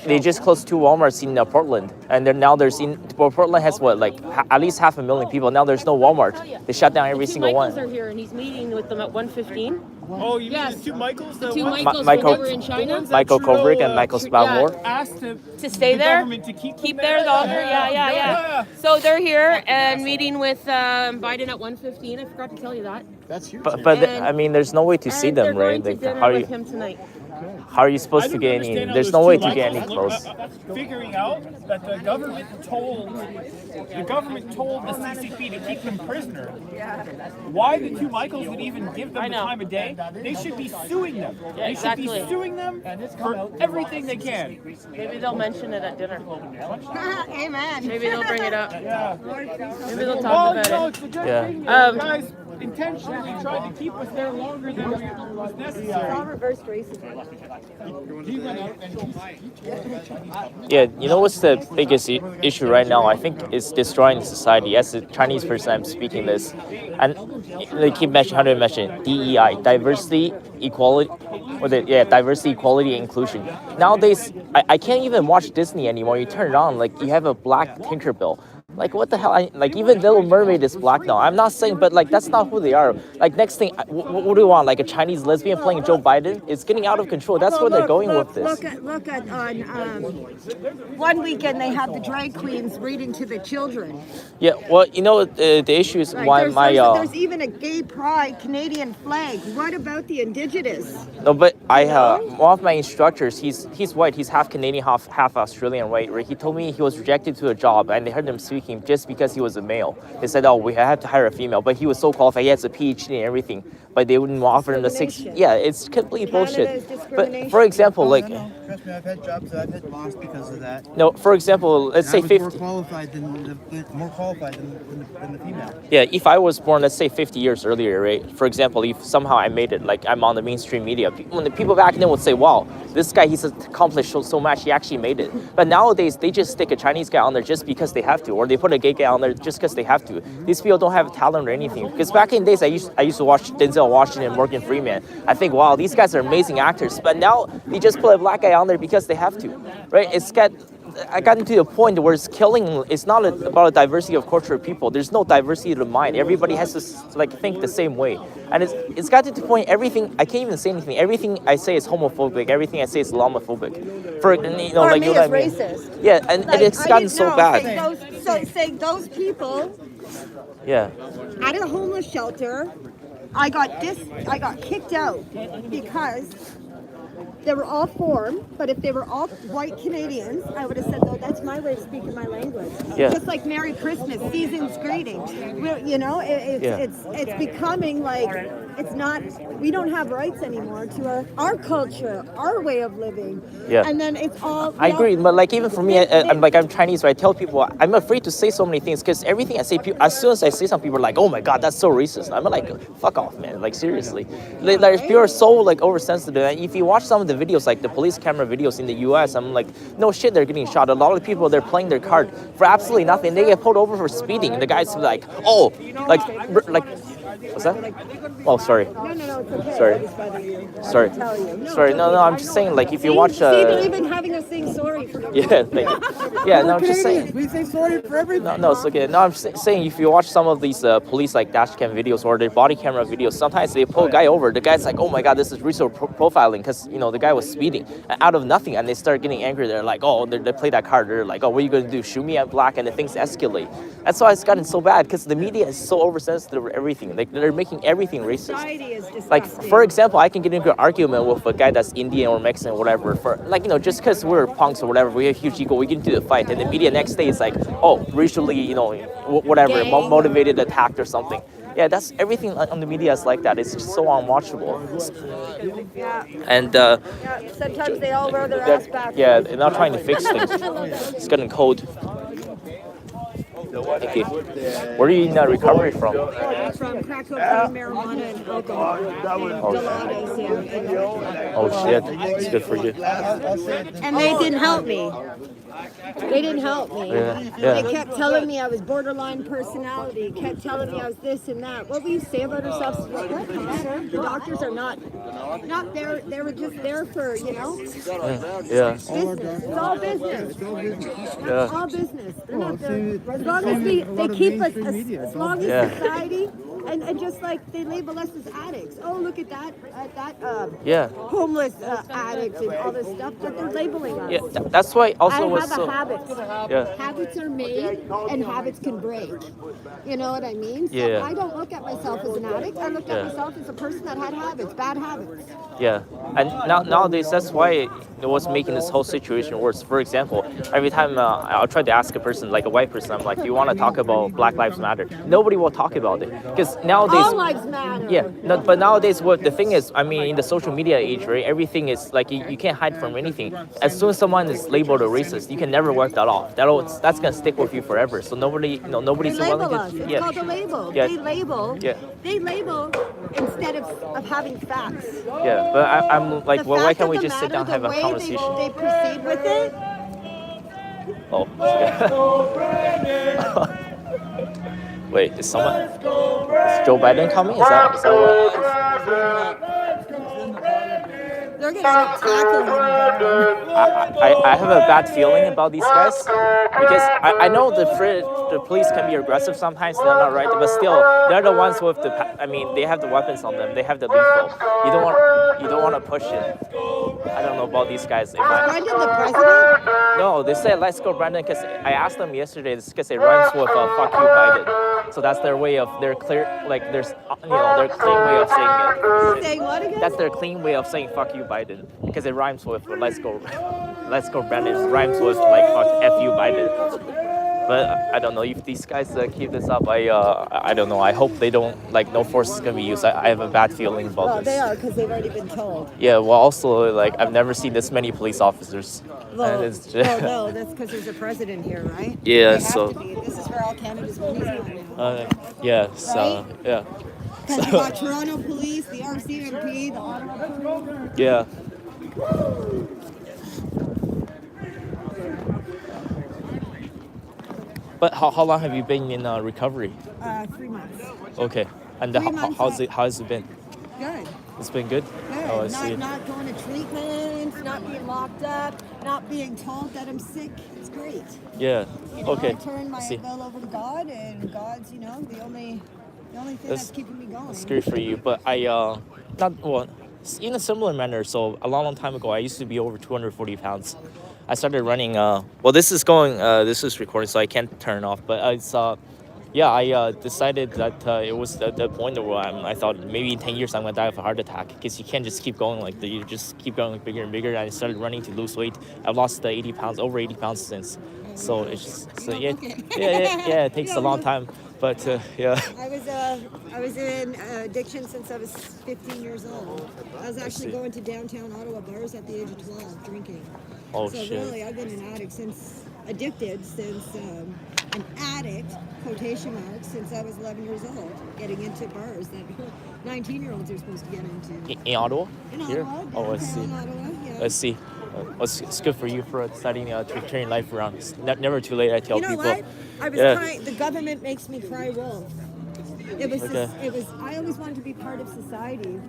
they just closed 2 Walmarts in Portland, and now there's Portland has what, like at least 500,000 people. Now there's no Walmart. They shut down every single Michaels one. are here, and he's meeting with them at 1:15. Oh, you mean the two Michaels? The two one- Michaels Michael- when they were in China. Michael Kovrig and Michael Spavmore. Asked To stay the there, government to keep there longer. Yeah. So they're here and meeting with Biden at 1:15. I forgot to tell you that. That's huge. But And- I mean, there's no way to see And them, they're right? going to Like, dinner how are you with him tonight. how are you supposed to get any? There's no way to get any close. Figuring out that the government told the CCP to keep them prisoner. Why the two Michaels would even give them the time of day? They should be suing them. Yeah, They should be exactly. suing them for everything they can. Maybe they'll mention it at dinner. Amen. Maybe they'll bring it up. Yeah. Maybe they'll Well, talk you know, about it's a it. good Yeah. thing that the guys intentionally tried to keep us there longer than was necessary. All reverse racism. He went out and Yeah, you know what's the biggest issue right now? I think it's destroying society. As a Chinese person, I'm speaking this, and they keep mentioning, how do I mention it? DEI, diversity, equality, diversity, equality, and inclusion. Nowadays, I can't even watch Disney anymore. You turn it on, like you have a black Tinkerbell. Like, what the hell? Like, even Little Mermaid is black now. I'm not saying, but like, that's not who they are. Like, next thing, what do you want? Like a Chinese lesbian playing Joe Biden? It's getting out of control. That's where they're going with this. Look at on one weekend they have the drag queens reading to the children. Yeah, well, you know, the issue is Like, why there's even a gay pride Canadian flag. What about the indigenous? No, but one of my instructors, he's white. He's half Canadian, half Australian, right? He told me he was rejected to a job, and they heard him speaking just because he was a male. They said, "Oh, we have to hire a female," but he was so qualified. He has a PhD and everything, but they wouldn't offer him the 6. Yeah, it's complete bullshit. But for example, like, Trust me, I've had jobs that I've had lost because of that. no, for example, let's say I was 50. more qualified than the female. Yeah, if I was born, let's say 50 years earlier, right? For example, if somehow I made it, like I'm on the mainstream media, when the people back then would say, "Wow, this guy, he's accomplished so much, he actually made it." But nowadays, they just stick a Chinese guy on there just because they have to, or they put a gay guy on there just because they have to. These people don't have talent or anything. Because back in the days, I used to watch Denzel Washington and Morgan Freeman. I think, wow, these guys are amazing actors. But now they just put a black guy on there because they have to, right? I got into a point where it's killing. It's not about a diversity of culture of people. There's no diversity of the mind. Everybody has to like think the same way, and it's got to the point. Everything, I can't even say anything. Everything I say is homophobic. Everything I say is Islamophobic. For you know, Or like me you know as what I mean? racist. Yeah, and it's gotten so bad. Saying those people Yeah. at a homeless shelter, I got kicked out because they were all foreign, but if they were all white Canadians, I would have said, "No, that's my way of speaking my language." Yeah. Just like Merry Christmas, season's greetings. You know, it's becoming like it's not. We don't have rights anymore to our culture, our way of living. Yeah. And then it's all. I agree, but like even for me, I'm Chinese, so I tell people I'm afraid to say so many things because everything I say, as soon as I say something, people are like, "Oh my God, that's so racist." I'm like, "Fuck off, man!" Like seriously, like people are so like oversensitive. And if you watch some of the videos, like the police camera videos in the U.S., I'm like, no shit, they're getting shot. A lot of people, they're playing their card for absolutely nothing. They get pulled over for speeding. And the guy's like, "Oh, like." What's that? Oh, sorry. No, it's okay. Sorry. Sorry. No, I'm just saying, like, if you watch. See, they're even having us saying sorry for. Yeah, thank you. Yeah, no, I'm just saying. We say sorry for everything. No, it's okay. No, I'm saying if you watch some of these police like dash cam videos or their body camera videos, sometimes they pull a guy over. The guy's like, "Oh my God, this is racial profiling," because you know the guy was speeding out of nothing, and they start getting angry. They're like, "Oh, they play that card." They're like, "Oh, what are you gonna do? Shoot me? I'm black," and the things escalate. That's why it's gotten so bad because the media is so oversensitive to everything. Like they're making everything racist. Society is disgusting. Like for example, I can get into an argument with a guy that's Indian or Mexican or whatever. For like just because we're punks or whatever, we have huge ego, we get into the fight, and the media next day is like, "Oh, racially, whatever, motivated attack or something." Yeah, that's everything on the media is like that. It's just so unwatchable. Yeah. And Sometimes they all wear their ass back. yeah, they're not trying to fix things. It's getting cold. Thank you. Where are you in recovery from? From crack cocaine, marijuana, and alcohol. Gelatos, yeah. Oh shit, it's good for you. And they didn't help me. They didn't help me. Yeah. They kept telling me I was borderline personality. Kept telling me I was this and that. What will you say about ourselves? The doctors are not there. They were just there for, you know. Yeah. Business. It's all business. Yeah. All business. They're not there. As long as they keep us, as long as society, and just like they label us as addicts. Oh, look at that homeless addict and all this stuff that they're labeling us. Yeah, that's why also I was have so. a habit. Yeah. Habits are made and habits can break. You know what I mean? So Yeah. I don't look at myself as an addict. I look at myself as a person that had habits, bad habits. Yeah, and nowadays that's why it was making this whole situation worse. For example, every time I'll try to ask a person, like a white person, I'm like, "Do you want to talk about Black Lives Matter?" Nobody will talk about it because nowadays. All lives matter. Yeah, no, but nowadays what the thing is, I mean, in the social media age, right? Everything is like you can't hide from anything. As soon as someone is labeled a racist, you can never work that off. That's gonna stick with you forever. So nobody's They label willing us. to. It's Yeah. called a label. Yeah. They label. Yeah. They label instead of having facts. Yeah, but I'm like, The well, why fact can't we of the just sit matter, down and have the a way conversation? They proceed with it. Oh. Wait, is Joe Biden coming? Is that what? They're gonna tackle I have a bad feeling about these guys because I know the police can be aggressive sometimes. They're not right, but still, they're the ones with I mean, they have the weapons on them. They have the lethal. You don't want to push it. I don't know about these guys. Biden the president? No, they said let's go, Brandon. Because I asked them yesterday. It's because it rhymes with "fuck you, Biden." So that's their way of their clear, like there's their clean way of saying it. Saying what again? That's their clean way of saying "fuck you, Biden," because it rhymes with "let's go, Brandon." It rhymes with like "fuck f you, Biden." But I don't know if these guys keep this up. I don't know. I hope they don't no force is gonna be used. I have a bad feeling about Well, this. they are because they've already been told. Yeah. Well, also I've never seen this many police officers. Well, And it's just, no, that's because there's a president here, right? Yeah, They have so- to be. This is where all Canada's money's going now. yeah. So yeah. Because you got Toronto Police, the RCMP, the Ottawa Police. Yeah. But how long have you been in recovery? 3 months. Okay. And 3 months how's it been? Good. It's been good? Good. Oh, I see. Not going to treatment, not being locked up, not being told that I'm sick. It's great. Yeah. You know, Okay. I turn my see. will over to God, and God's, the only thing that's keeping me going. It's great for you. But in a similar manner. So a long time ago, I used to be over 240 pounds. I started running. This is recording, so I can't turn off. But I decided that it was the point where I thought maybe in 10 years I'm gonna die of a heart attack because you can't just keep going like that. You just keep going bigger and bigger. And I started running to lose weight. I've lost over 80 pounds since. So it's just it takes a long time. But yeah. I was in addiction since I was 15 years old. I was actually going to downtown Ottawa bars at the age of 12 drinking. Oh, so shit. really, I've been an addict an addict, quotation marks, since I was 11 years old, getting into bars that 19-year-olds are supposed to get into. In Ottawa? In Here? Ottawa, Oh, I downtown see. Ottawa, yeah. I see. It's good for you for deciding to turn your life around. It's never too late, I tell You know people. what? I was Yeah. crying. The government makes me cry wolf. It was. Okay. I always wanted to be part of society.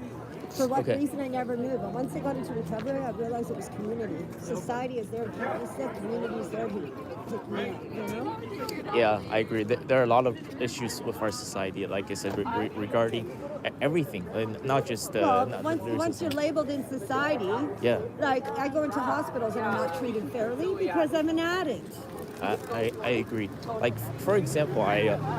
For what Okay. reason, I never knew. But once I got into recovery, I realized it was community. Society is there to keep me sick. Community is there to pick me up. You know? Yeah, I agree. There are a lot of issues with our society, like I said, regarding everything, not just. Once you're labeled in society, Yeah. like I go into hospitals and I'm not treated fairly because I'm an addict. I agree. Like for example,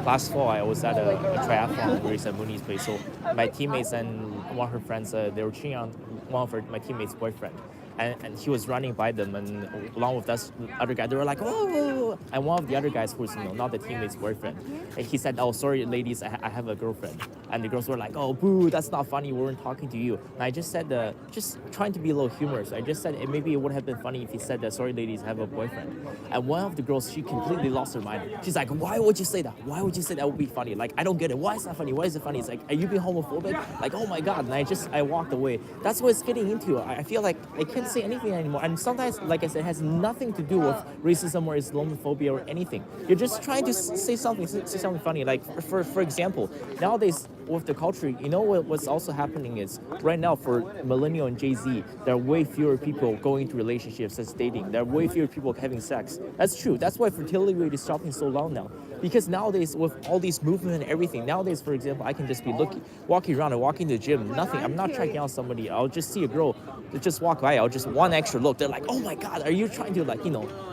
last fall I was at a triathlon race at Mooney's place. So my teammates and one of her friends, they were cheating on one of my teammates' boyfriend. and he was running by them, and along with us other guy, they were like, oh, and one of the other guys who's not the teammate's boyfriend, and he said, oh, sorry ladies, I have a girlfriend, and the girls were like, oh, boo, that's not funny, we weren't talking to you. And I just said, just trying to be a little humorous, I just said maybe it would have been funny if he said that, sorry ladies, I have a boyfriend. And one of the girls, she completely lost her mind. She's like, why would you say that? Why would you say that would be funny? Like, I don't get it. Why is that funny? Why is it funny? It's like, are you being homophobic? Like, oh my God. And I walked away. That's what it's getting into. I feel like I can't say anything anymore. And sometimes, like I said, it has nothing to do with racism or Islamophobia or anything. You're just trying to say something funny. Like, for example, nowadays with the culture, you know what's also happening is right now for millennial and Jay-Z, there are way fewer people going into relationships as dating. There are way fewer people having sex. That's true. That's why fertility rate is dropping so low now. Because nowadays, with all these movement and everything, nowadays, for example, I can just be walking around and walking to the gym, nothing. I'm not checking out somebody. I'll just see a girl just walk by. I'll just one extra look. They're like, oh my God, are you trying to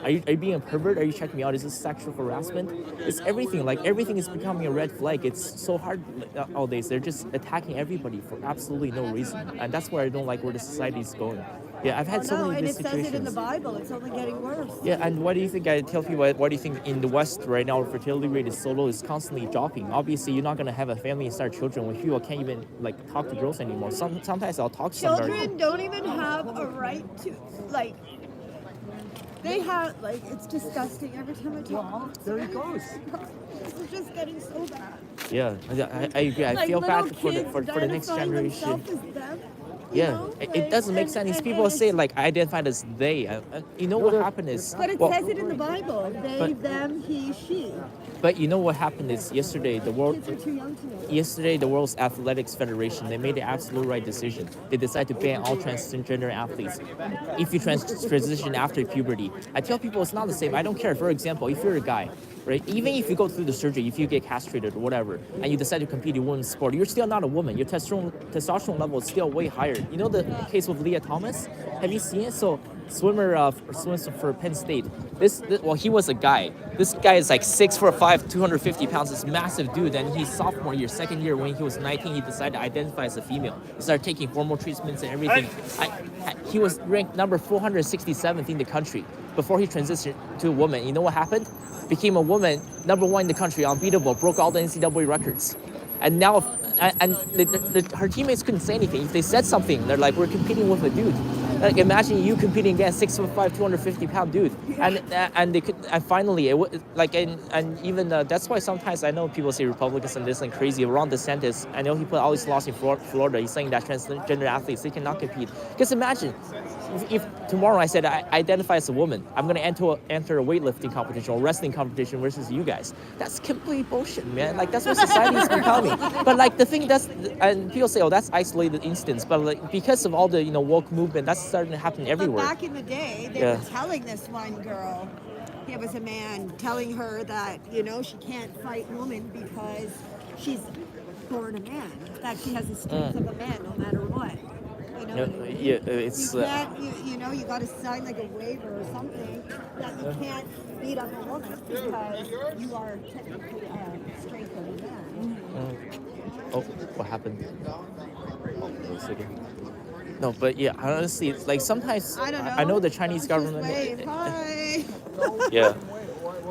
are you being a pervert? Are you checking me out? Is this sexual harassment? It's everything. Like everything is becoming a red flag. It's so hard nowadays. They're just attacking everybody for absolutely no reason. And that's where I don't like where the society is going. Yeah, I've had so many situations. And it says it in the Bible. It's only getting worse. Yeah, and what do you think? I tell people, what do you think in the West right now? Fertility rate is so low, it's constantly dropping. Obviously, you're not gonna have a family and start children when people can't even talk to girls anymore. Sometimes I'll talk to somebody. Children don't even have a right to They have it's disgusting every time I talk. There he goes. This is just getting so bad. Yeah, I agree. I feel bad for the next generation. Yeah, it doesn't make sense. These people say I identified as they. You know what happened is. But it says it in the Bible. They, them, he, she. But you know what happened is yesterday the Kids are too young to know. Yesterday the World Athletics Federation, they made the absolute right decision. They decided to ban all transgender athletes. If you transition after puberty, I tell people it's not the same. I don't care. For example, if you're a guy, right? Even if you go through the surgery, if you get castrated or whatever, and you decide to compete in women's sport, you're still not a woman. Your testosterone level is still way higher. You know the case with Leah Thomas? Have you seen it? So swims for Penn State. Well, he was a guy. This guy is 6'5", 250 pounds. This massive dude. And he's sophomore year, second year, when he was 19, he decided to identify as a female. He started taking hormone treatments and everything. He was ranked number 467th in the country before he transitioned to a woman. You know what happened? Became a woman, number one in the country, unbeatable, broke all the NCAA records. And now, her teammates couldn't say anything. If they said something, they're like, we're competing with a dude. Imagine you competing against 6'5", 250-pound dude. And they could, and finally, even that's why sometimes I know people say Republicans and this and crazy. Ron DeSantis, I know he put all his laws in Florida. He's saying that transgender athletes, they cannot compete. Because imagine, if tomorrow I said I identify as a woman, I'm going to enter a weightlifting competition or wrestling competition versus you guys. That's complete bullshit, man. That's what society is becoming. But the thing and people say, oh, that's isolated instance. But because of all the woke movement, that's starting to happen everywhere. But back in the day, they were telling this one girl, it was a man telling her that she can't fight women because she's born a man, that she has the strength of a man no matter what. It's you can't, you got to sign a waiver or something that you can't beat up a woman because you are technically strength of a man. Oh, what happened? Oh, wait a second. No, but yeah, honestly, it's sometimes I know the Chinese government. Hi. Yeah.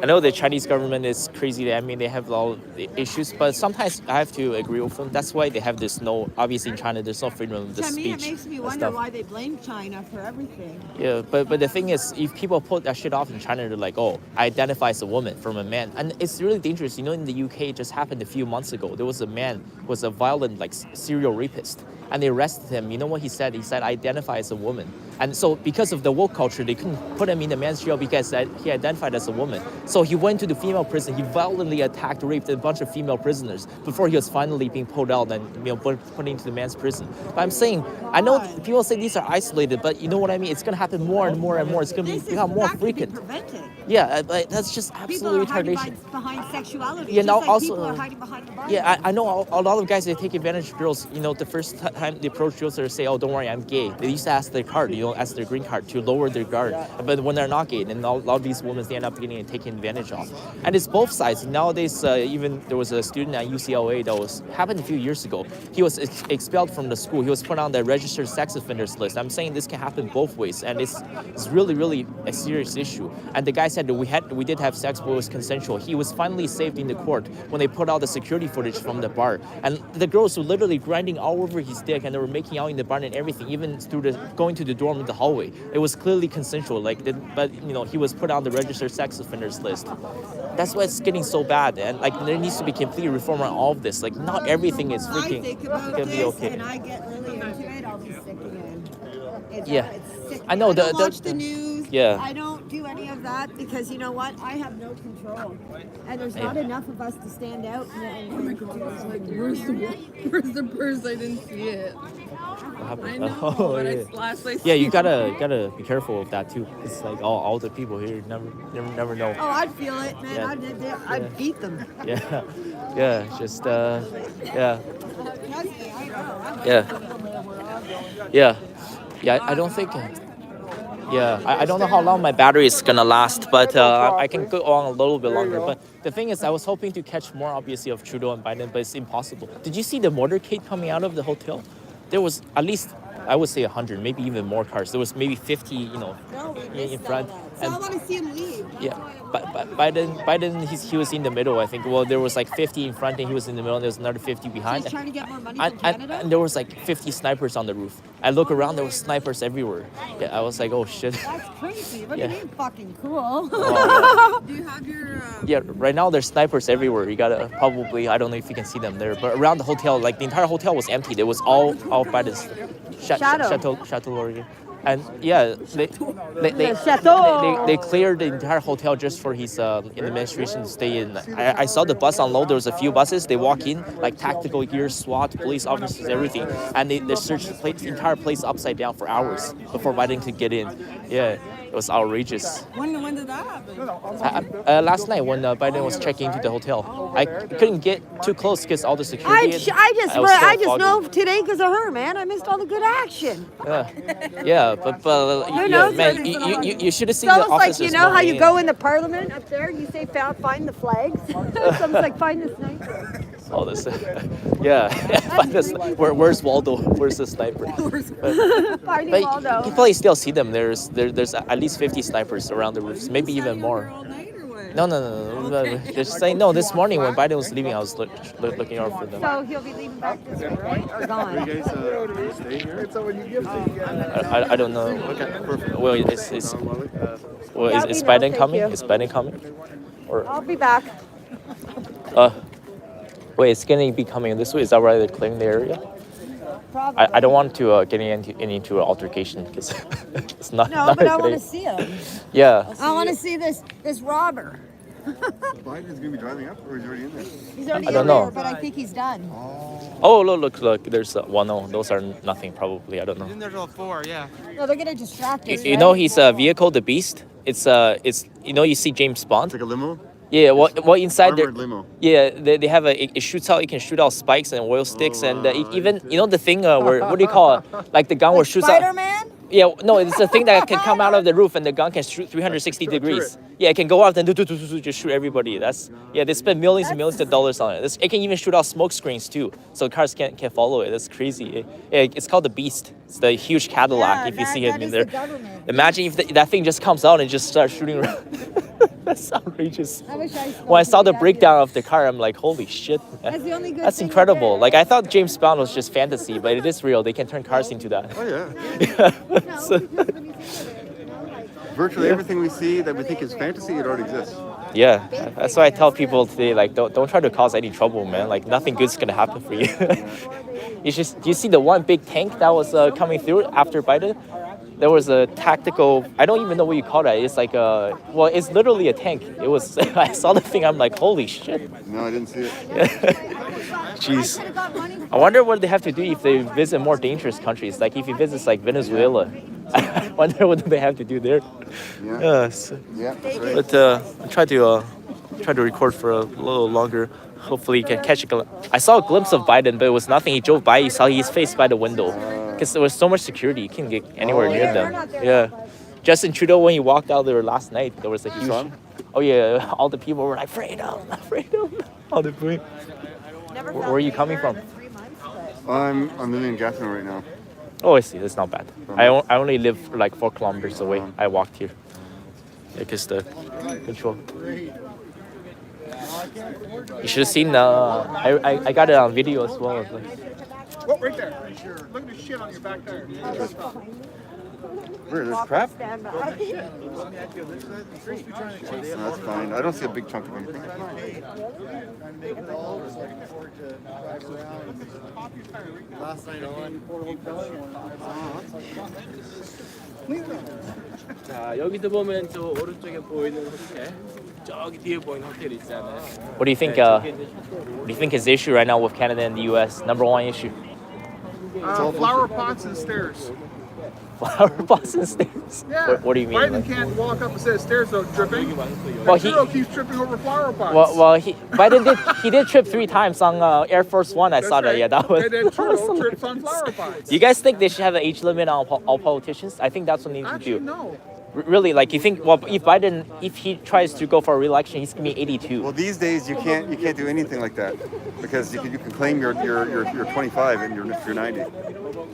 I know the Chinese government is crazy. I mean, they have all the issues, but sometimes I have to agree with them. That's why they have this obviously in China, there's no freedom of the speech. To me, it makes me wonder why they blame China for everything. Yeah, but the thing is, if people put that shit off in China, they're like, oh, I identify as a woman from a man. And it's really dangerous. In the UK, it just happened a few months ago. There was a man who was a violent, serial rapist. And they arrested him. You know what he said? He said, I identify as a woman. And so because of the woke culture, they couldn't put him in the men's jail because he identified as a woman. So he went to the female prison. He violently attacked, raped a bunch of female prisoners before he was finally being pulled out and put into the men's prison. But I'm saying, I know people say these are isolated, but you know what I mean? It's going to happen more and more and more. It's going to become more frequent. Yeah, but that's just absolutely retardation. People are hiding behind sexuality. Yeah, just now like also, people are hiding behind the Bible. Yeah, I know a lot of guys, they take advantage of girls. The first time they approach girls, they say, oh, don't worry, I'm gay. They used to ask their card, ask their green card to lower their guard. But when they're not gay, then a lot of these women, they end up getting taken taken advantage of. And it's both sides. Nowadays, even there was a student at UCLA that happened a few years ago. He was expelled from the school. He was put on the registered sex offenders list. I'm saying this can happen both ways, and it's really, really a serious issue. And the guy said that we did have sex, but it was consensual. He was finally saved in the court when they put out the security footage from the bar. And the girls were literally grinding all over his dick, and they were making out in the bar and everything, even through going to the dorm in the hallway. It was clearly consensual. But he was put on the registered sex offenders list. That's why it's getting so bad, and there needs to be complete reform on all of this. Like, not everything is freaking gonna be okay. And I get really into it, I'll be sick again. Yeah, it's sick. I know. I don't watch the news. Yeah. I don't do any of that because you know what? I have no control, and there's not enough of us to stand out. And do Where's the purse? I didn't see it. I know. Oh, yeah, you gotta be careful with that too. It's like all the people here never know. Oh, I'd feel it, man. Yeah. I'd beat them. Yeah, just yeah. I don't think. I don't know how long my battery is gonna last, but I can go on a little bit longer. But the thing is, I was hoping to catch more, obviously, of Trudeau and Biden, but it's impossible. Did you see the motorcade coming out of the hotel? There was at least, I would say 100, maybe even more cars. There was maybe 50, in front. So I want to see him leave. Yeah, but Biden, he was in the middle, I think. Well, there was like 50 in front and he was in the middle, and there was another 50 behind. So he's trying to get more money from Canada? And there was like 50 snipers on the roof. I look around, there were snipers everywhere. Yeah, I was like, oh shit. That's crazy. What do you mean fucking cool? Do you have your... Yeah, right now there's snipers everywhere. You gotta probably, I don't know if you can see them there, but around the hotel, like the entire hotel was empty. It was all Biden's Chateau Laurier. And yeah, they cleared the entire hotel just for his administration to stay in. I saw the bus unload. There was a few buses. They walk in like tactical gear, SWAT, police officers, everything, and they searched the entire place upside down for hours before Biden could get in. Yeah. It was outrageous. When did that happen? Last night when Biden was checking into the hotel. I couldn't get too close because all the security. I just know today because of her, man. I missed all the good action. Yeah, but man, you should have seen the officers. Like, how you go in the parliament up there and you say find the flags. Someone's like, find the sniper. All this, where's Waldo? Where's the sniper? Finding Waldo. You probably still see them. There's at least 50 snipers around the roofs, maybe even more. No. Just saying, no, this morning when Biden was leaving, I was looking out for them. So he'll be leaving back this way, right? Or gone? Are you guys staying here? I don't know. Okay, perfect. Well, is Biden coming? Is Biden coming? Or I'll be back. Wait, it's gonna be coming this way. Is that why they're clearing the area? Probably. I don't want to get into an altercation because it's not. No, but I want to see him. Yeah. I want to see this robber. Biden's gonna be driving up, or is he already in there? He's already I don't in know. there, but I think he's done. Oh, look. There's one. No, those are nothing. Probably. I don't know. Then there's all four, yeah. No, they're gonna distract us. You know his vehicle, the Beast. It's you see James Bond. It's like a limo. Yeah, well inside there. Limo. Yeah, they have it shoots out. It can shoot out spikes and oil sticks, and even the thing where what do you call it? Like the gun where shoots out. Spider-Man? Yeah, no, it's a thing that can come out of the roof, and the gun can shoot 360 degrees. Yeah, it can go out and just shoot everybody. They spend millions and millions of dollars on it. It can even shoot out smoke screens too, so cars can't follow it. That's crazy. It's called the Beast. It's the huge Cadillac. If you see him in there, imagine if that thing just comes out and just starts shooting around. That's outrageous. When I saw the breakdown of the car, I'm like, holy shit. That's incredible. Like, I thought James Bond was just fantasy, but it is real. They can turn cars into that. Oh, yeah. Virtually everything we see that we think is fantasy, it already exists. Yeah, that's why I tell people today, like, don't try to cause any trouble, man. Like, nothing good's gonna happen for you. Do you see the one big tank that was coming through after Biden? There was a tactical, I don't even know what you call that. It's like it's literally a tank. It was, I saw the thing, I'm like, holy shit. No, I didn't see it. Jeez. I wonder what they have to do if they visit more dangerous countries. Like if he visits like Venezuela. I wonder what they have to do there. Yeah. Yeah, but I tried to record for a little longer. Hopefully you can catch a glimpse. I saw a glimpse of Biden, but it was nothing. He drove by, you saw his face by the window. Because there was so much security, you couldn't get anywhere near them. Yeah. Justin Trudeau, when he walked out there last night, there was a huge... Oh yeah, all the people were like freedom, freedom. All the booing. Where are you coming from? I'm living in Gathering right now. Oh, I see. That's not bad. I only live like 4 kilometers away. I walked here. Because the control. You should have seen. I got it on video as well. Oh, right there. Look at the shit on your back tire. Where, there's crap? Stand by. No, that's fine. I don't see a big chunk of anything. Last night on 자, 여기서 보면 저 오른쪽에 보이는 호텔, 저기 뒤에 보이는 호텔 있잖아요. What do you think? What do you think is the issue right now with Canada and the U.S.? Number one issue. Flower pots and stairs. Flower pots and stairs. Yeah. What do you mean? Biden Like- can't walk up a set of stairs without tripping. Well, Trudeau keeps tripping over flower pots. Well, Biden did trip 3 times on Air Force One. I saw that. Yeah, that was. And then Trudeau trips on flower pots. Do you guys think they should have an age limit on all politicians? I think that's what they need to do. No. Really, like you think? Well, if Biden, if he tries to go for re-election, he's gonna be 82. Well, these days you can't do anything like that because you can claim you're 25 and you're 90.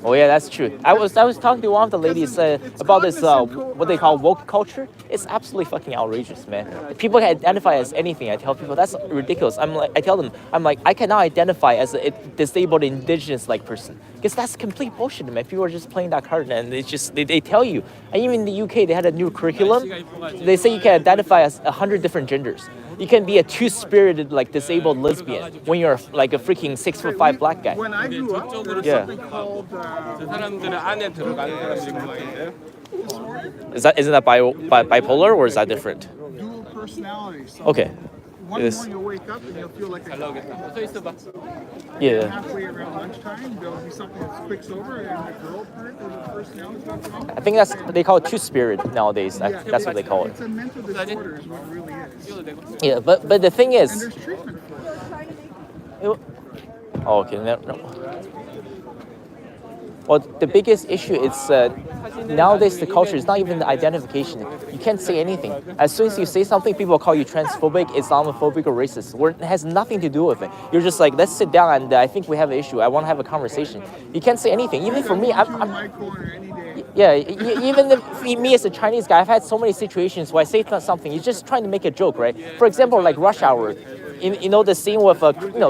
Oh yeah, that's true. I was talking to one of the ladies about this what they call woke culture. It's absolutely fucking outrageous, man. People can identify as anything. I tell people that's ridiculous. I tell them I cannot identify as a disabled indigenous like person because that's complete bullshit, man. People are just playing that card and it's just they tell you. And even in the UK, they had a new curriculum. They say you can identify as 100 different genders. You can be a two-spirited, like disabled lesbian when you're like a freaking 6'5" black guy. When I grew up, there was Yeah. something called. 저 사람들은 안에 들어가는 사람들인 것 같은데. Isn't that bipolar or is that different? Dual personality. So Okay. One It is. morning you'll wake up and you'll feel like a guy. Yeah. Halfway around lunchtime, there'll be something that clicks over, and the girl part of the personality is going to come. I think they call it two-spirit nowadays. That's what they call it. It's a mental disorder, is what it really is. Yeah, but the thing And is. there's treatment for it. Oh, okay. No. Well, the biggest issue is nowadays the culture is not even the identification. You can't say anything. As soon as you say something, people call you transphobic, Islamophobic, or racist. It has nothing to do with it. You're just like, let's sit down and I think we have an issue. I want to have a conversation. You can't say anything. Even for me, yeah, even me as a Chinese guy, I've had so many situations where I say something. You're just trying to make a joke, right? For example, like Rush Hour. You know the scene with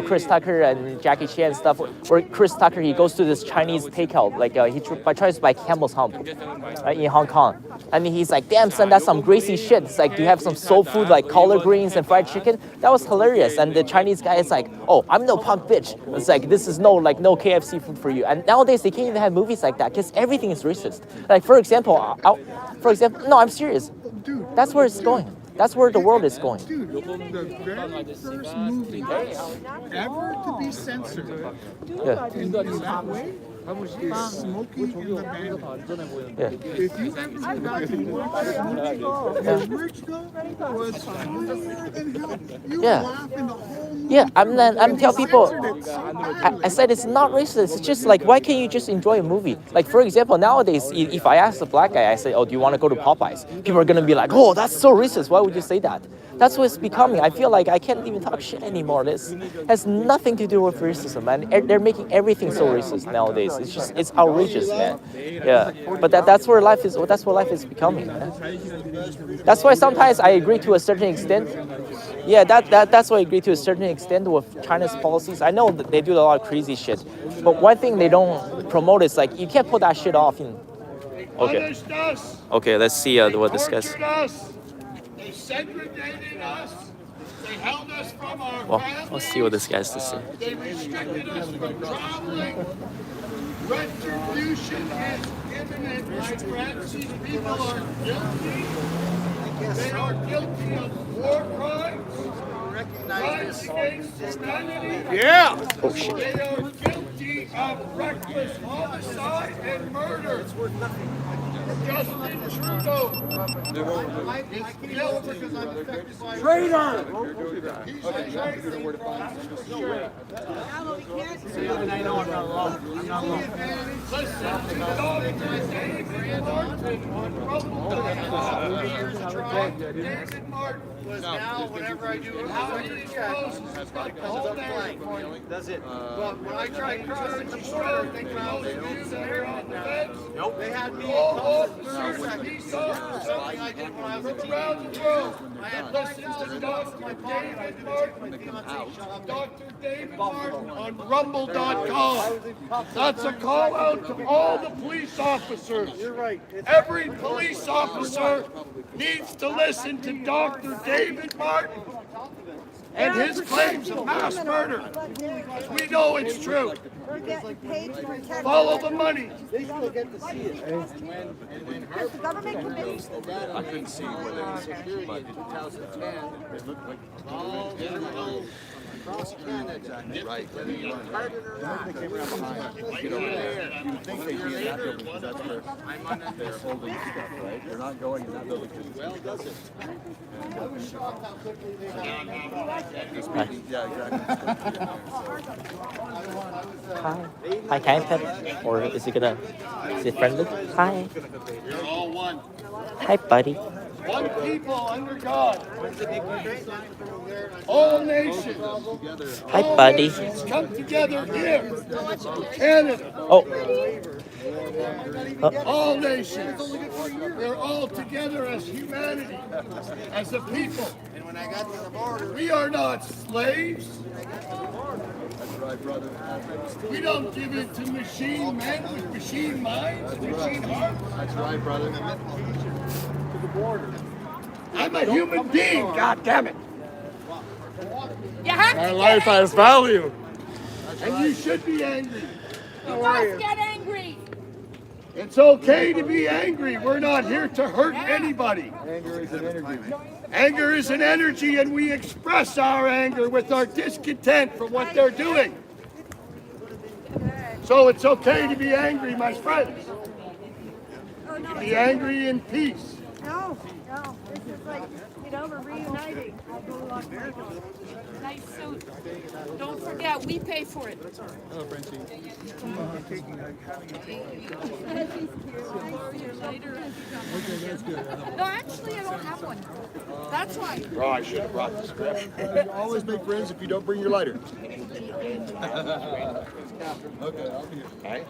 Chris Tucker and Jackie Chan and stuff, where Chris Tucker he goes to this Chinese takeout, like he tries to buy Campbell's Hump in Hong Kong, and he's like, "Damn son, that's some crazy shit." It's like, "Do you have some soul food like collard greens and fried chicken?" That was hilarious, and the Chinese guy is like, "Oh, I'm no punk bitch." It's like this is no KFC food for you. And nowadays they can't even have movies like that because everything is racist. Like for example, no, I'm serious. That's where it's going. That's where the world is going. Dude, the very first movie ever to be censored Yeah. in that way is Smokey and the Bandit. Yeah. If you ever go back and watch that movie, the original was funnier than hell. You Yeah. laugh in the whole movie. Yeah, I'm telling people. I said it's not racist. It's just like, why can't you just enjoy a movie? Like for example, nowadays, if I ask a black guy, I say, "Oh, do you want to go to Popeyes?" People are gonna be like, "Oh, that's so racist. Why would you say that?" That's what it's becoming. I feel like I can't even talk shit anymore. This has nothing to do with racism, man. They're making everything so racist nowadays. It's outrageous, man. Yeah, but that's where life is. That's what life is becoming, man. That's why sometimes I agree to a certain extent. Yeah, that's why I agree to a certain extent with China's policies. I know that they do a lot of crazy shit, but one thing they don't promote is like you can't put that shit off. Okay. Okay, let's see what this guy's. They segregated us. They held us from our Well, families. let's see what this guy has to say. They restricted us from traveling. Retribution is imminent, my friends. These people are guilty. They are guilty of war crimes, crimes against humanity. Yeah. Oh shit. They are guilty of reckless homicide and murder. Justin Trudeau. Traitor! He's a traitor. David Martin was now, whenever I do does it? But when I tried crossing the border, they found the news and they're on the fence. Nope. They had me peace officers. Something I did when I was around the world. I had listened to Dr. David Martin, Dr. David Martin on rumble.com. That's a call out to all the police officers. You're right. Every police officer needs to listen to Dr. David Martin and his claims of mass murder. We know it's true. Follow the money. They still get to see it. Does the government committee? I couldn't see whether it was security in 2010. It looked like across Canada, right? Whether you part it or not. They came around behind. You know, you would think they'd be in that building because that's where they're holding stuff, right? They're not going in that building because well, does it? I was shocked how quickly they Yeah, exactly. Hi, can I pet? Or is it friendly? Hi. You're all one. Hi, buddy. One people under God. All nations. Hi, buddy. All nations come together here in Canada. Oh. All nations. We're all together as humanity, as a people. And when I got to the border, we are not slaves. That's right, brother. We don't give in to machine men with machine minds, machine hearts. That's right, brother. To the border. I'm a human being, God damn it. You have My to life get has value. And you should be angry. You must get angry. It's okay to be angry. We're not here to hurt anybody. Anger is an energy. Anger is an energy, and we express our anger with our discontent for what they're doing. So it's okay to be angry, my friends. Be angry in peace. No. This is like, we're reuniting. Nice suit. Don't forget, we pay for it. Oh, Frenchie. No, actually, I don't have one. That's why. Oh, I should have brought the script. You always make friends if you don't bring your lighter. Okay, I'll be here. All right.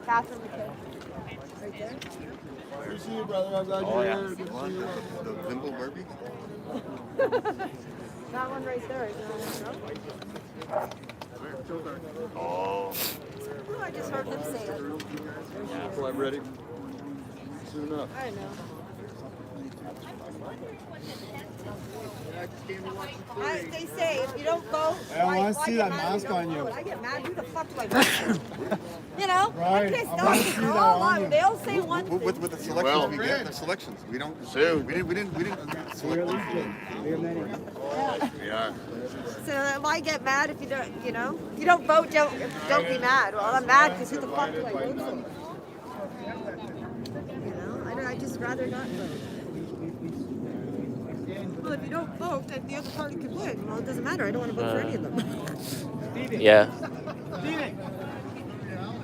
Catherine McKay. Right there. Good to see you, brother. I'm glad you're here. Good to see you. The Thimble Barbie? That one right there. Oh. Ooh, I just heard him say it. Well, I'm ready. Soon enough. I know. They say if you don't vote, I don't want to see that mask on you. I get mad. Who the fuck do I vote for? Right. I'm pissed I want to off. see that on you. They'll say one thing. With the selections we get, the selections. We don't. Soon. We didn't select. We are. So if I get mad if you don't, you don't vote, don't be mad. Well, I'm mad because who the fuck do I vote for? I just rather not vote. Well, if you don't vote, then the other party could win. Well, it doesn't matter. I don't want to vote for any of them. Yeah. Steven,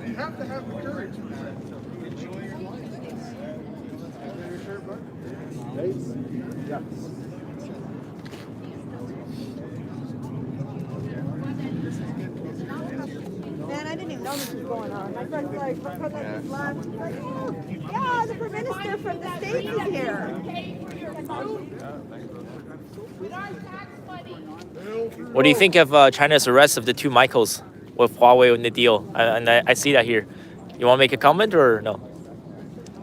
you have to have the courage. Enjoy your life. Yeah. Man, I didn't even know this was going on. My friend's like, my cousin just laughed. He's like, oh, yeah, the Prime Minister from the States is here. What do you think of China's arrest of the two Michaels with Huawei and the deal? And I see that here. You want to make a comment or no?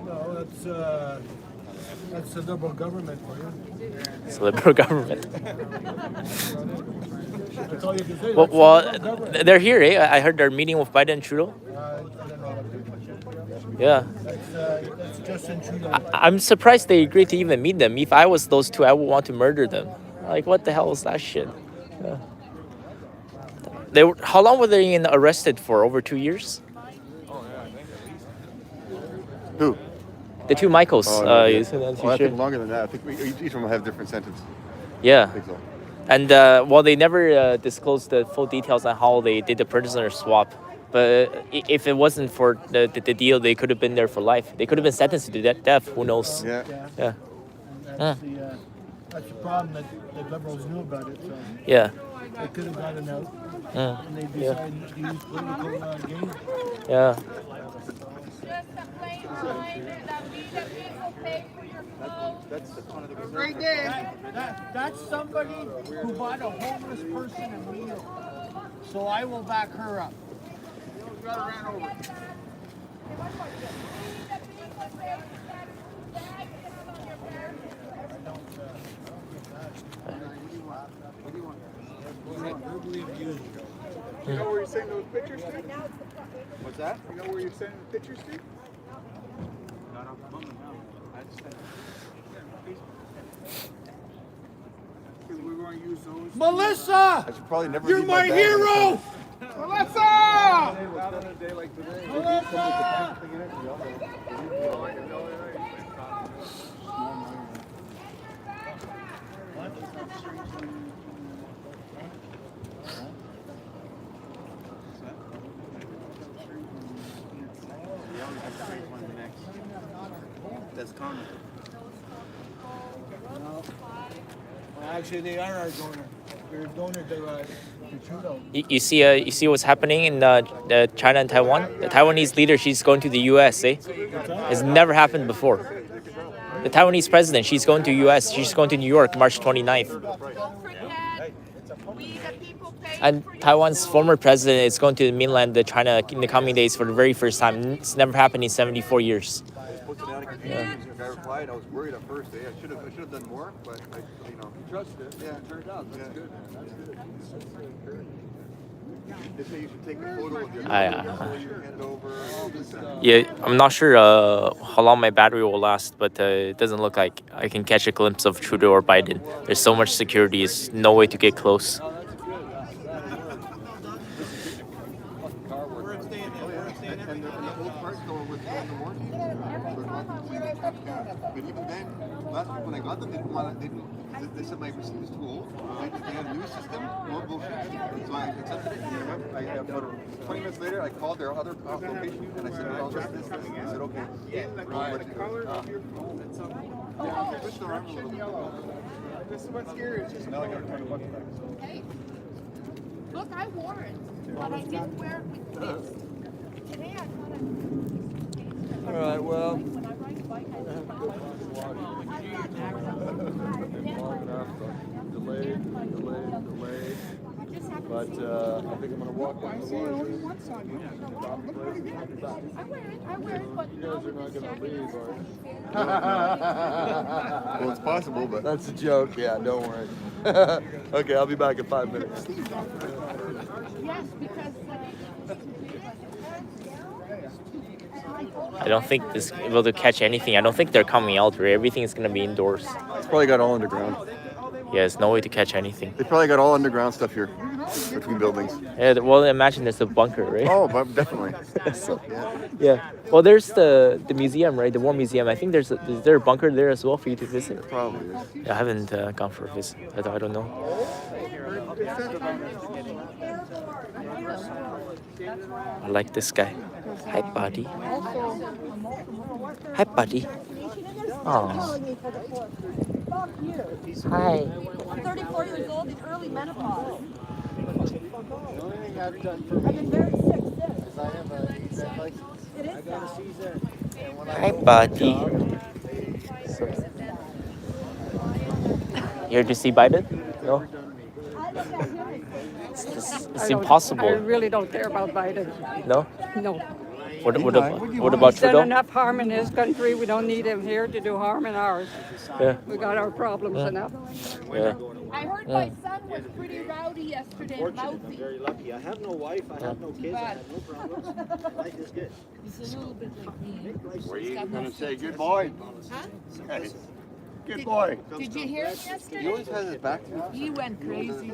No, that's a liberal government for you. It's a liberal government. That's all you can say. Well, they're here, eh? I heard they're meeting with Biden and Trudeau. Yeah. That's Justin Trudeau. I'm surprised they agreed to even meet them. If I was those two, I would want to murder them. Like, what the hell is that shit? Yeah. How long were they arrested for? Over 2 years? Oh, yeah. Who? The two Michaels. Oh, no, you said that, I sure? think longer than that. I think each of them have different sentence. Yeah. I think so. And well, they never disclosed the full details on how they did the prisoner swap. But if it wasn't for the deal, they could have been there for life. They could have been sentenced to death. Who knows? Yeah. Yeah. That's the problem that the Liberals knew about it. So Yeah. they could have gotten out, and they Yeah. decided to use political gain. Yeah. Right there. That's somebody who bought a homeless person a meal. So I will back her up. You know where you're sending those pictures to? What's that? You know where you're sending the pictures to? Because we want to use those. Melissa! I should probably never You're leave my bag hero! Melissa! That's common. Well, actually, they are our donor. We're a donor to Trudeau. You see what's happening in China and Taiwan? The Taiwanese leader, she's going to the U.S. It's never happened before. The Taiwanese president, she's going to U.S. She's going to New York, March 29th. And Taiwan's former president is going to mainland China in the coming days for the very first time. It's never happened in 74 years. Yeah. I replied. I was worried at first. I should have done more, but you trusted it. Yeah, it turned out. That's good. That's good. They say you should take a photo of your before you hand it over. Yeah, I'm not sure how long my battery will last, but it doesn't look like I can catch a glimpse of Trudeau or Biden. There's so much security. There's no way to get close. But even then, last week when I got them, they said my receipt was too old. They had a new system, more bullshit. So I accepted it. About 20 minutes later, I called their other location and I said, well, this. They said, okay. Switch the arm a little bit. This is what's scary. It's just now I got to turn the button back. Hey, look, I wore it, but I didn't wear it with this. Today I thought I. All right, well. Delayed. But I think I'm going to walk down the water. I wear it, but you guys are not going to leave, are you? Well, it's possible, but that's a joke. Yeah, don't worry. Okay, I'll be back in 5 minutes. yes, because. I don't think this is able to catch anything. I don't think they're coming out, right? Everything is going to be indoors. It's probably got all underground. Yeah, there's no way to catch anything. They probably got all underground stuff here between buildings. Yeah, well, imagine there's a bunker, right? Oh, but definitely. So, yeah. Well, there's the museum, right? The War Museum. I think is there a bunker there as well for you to visit? Probably is. Yeah, I haven't gone for a visit. I don't know. I like this guy. Hi, buddy. Hi, buddy. Oh. Hi. I'm 34 years old in early menopause. The only thing I've done for I've been very sick since. is I have a vet license. It is I got a Caesar. And when I Hi, go to buddy. the job, You here to see Biden? No? It's impossible. I really don't care about Biden. No? No. What about He's done Trudeau? enough harm in his country. We don't need him here to do harm in ours. Yeah. We got our problems enough. Yeah. I heard my son was pretty rowdy yesterday, mouthy. Very lucky. I have no wife. I have no kids. I have no problems. Life is good. He's a little bit like me. Were you going to say good boy? Huh? Hey, good boy. Did you hear him yesterday? He always has his back to me. He went crazy. He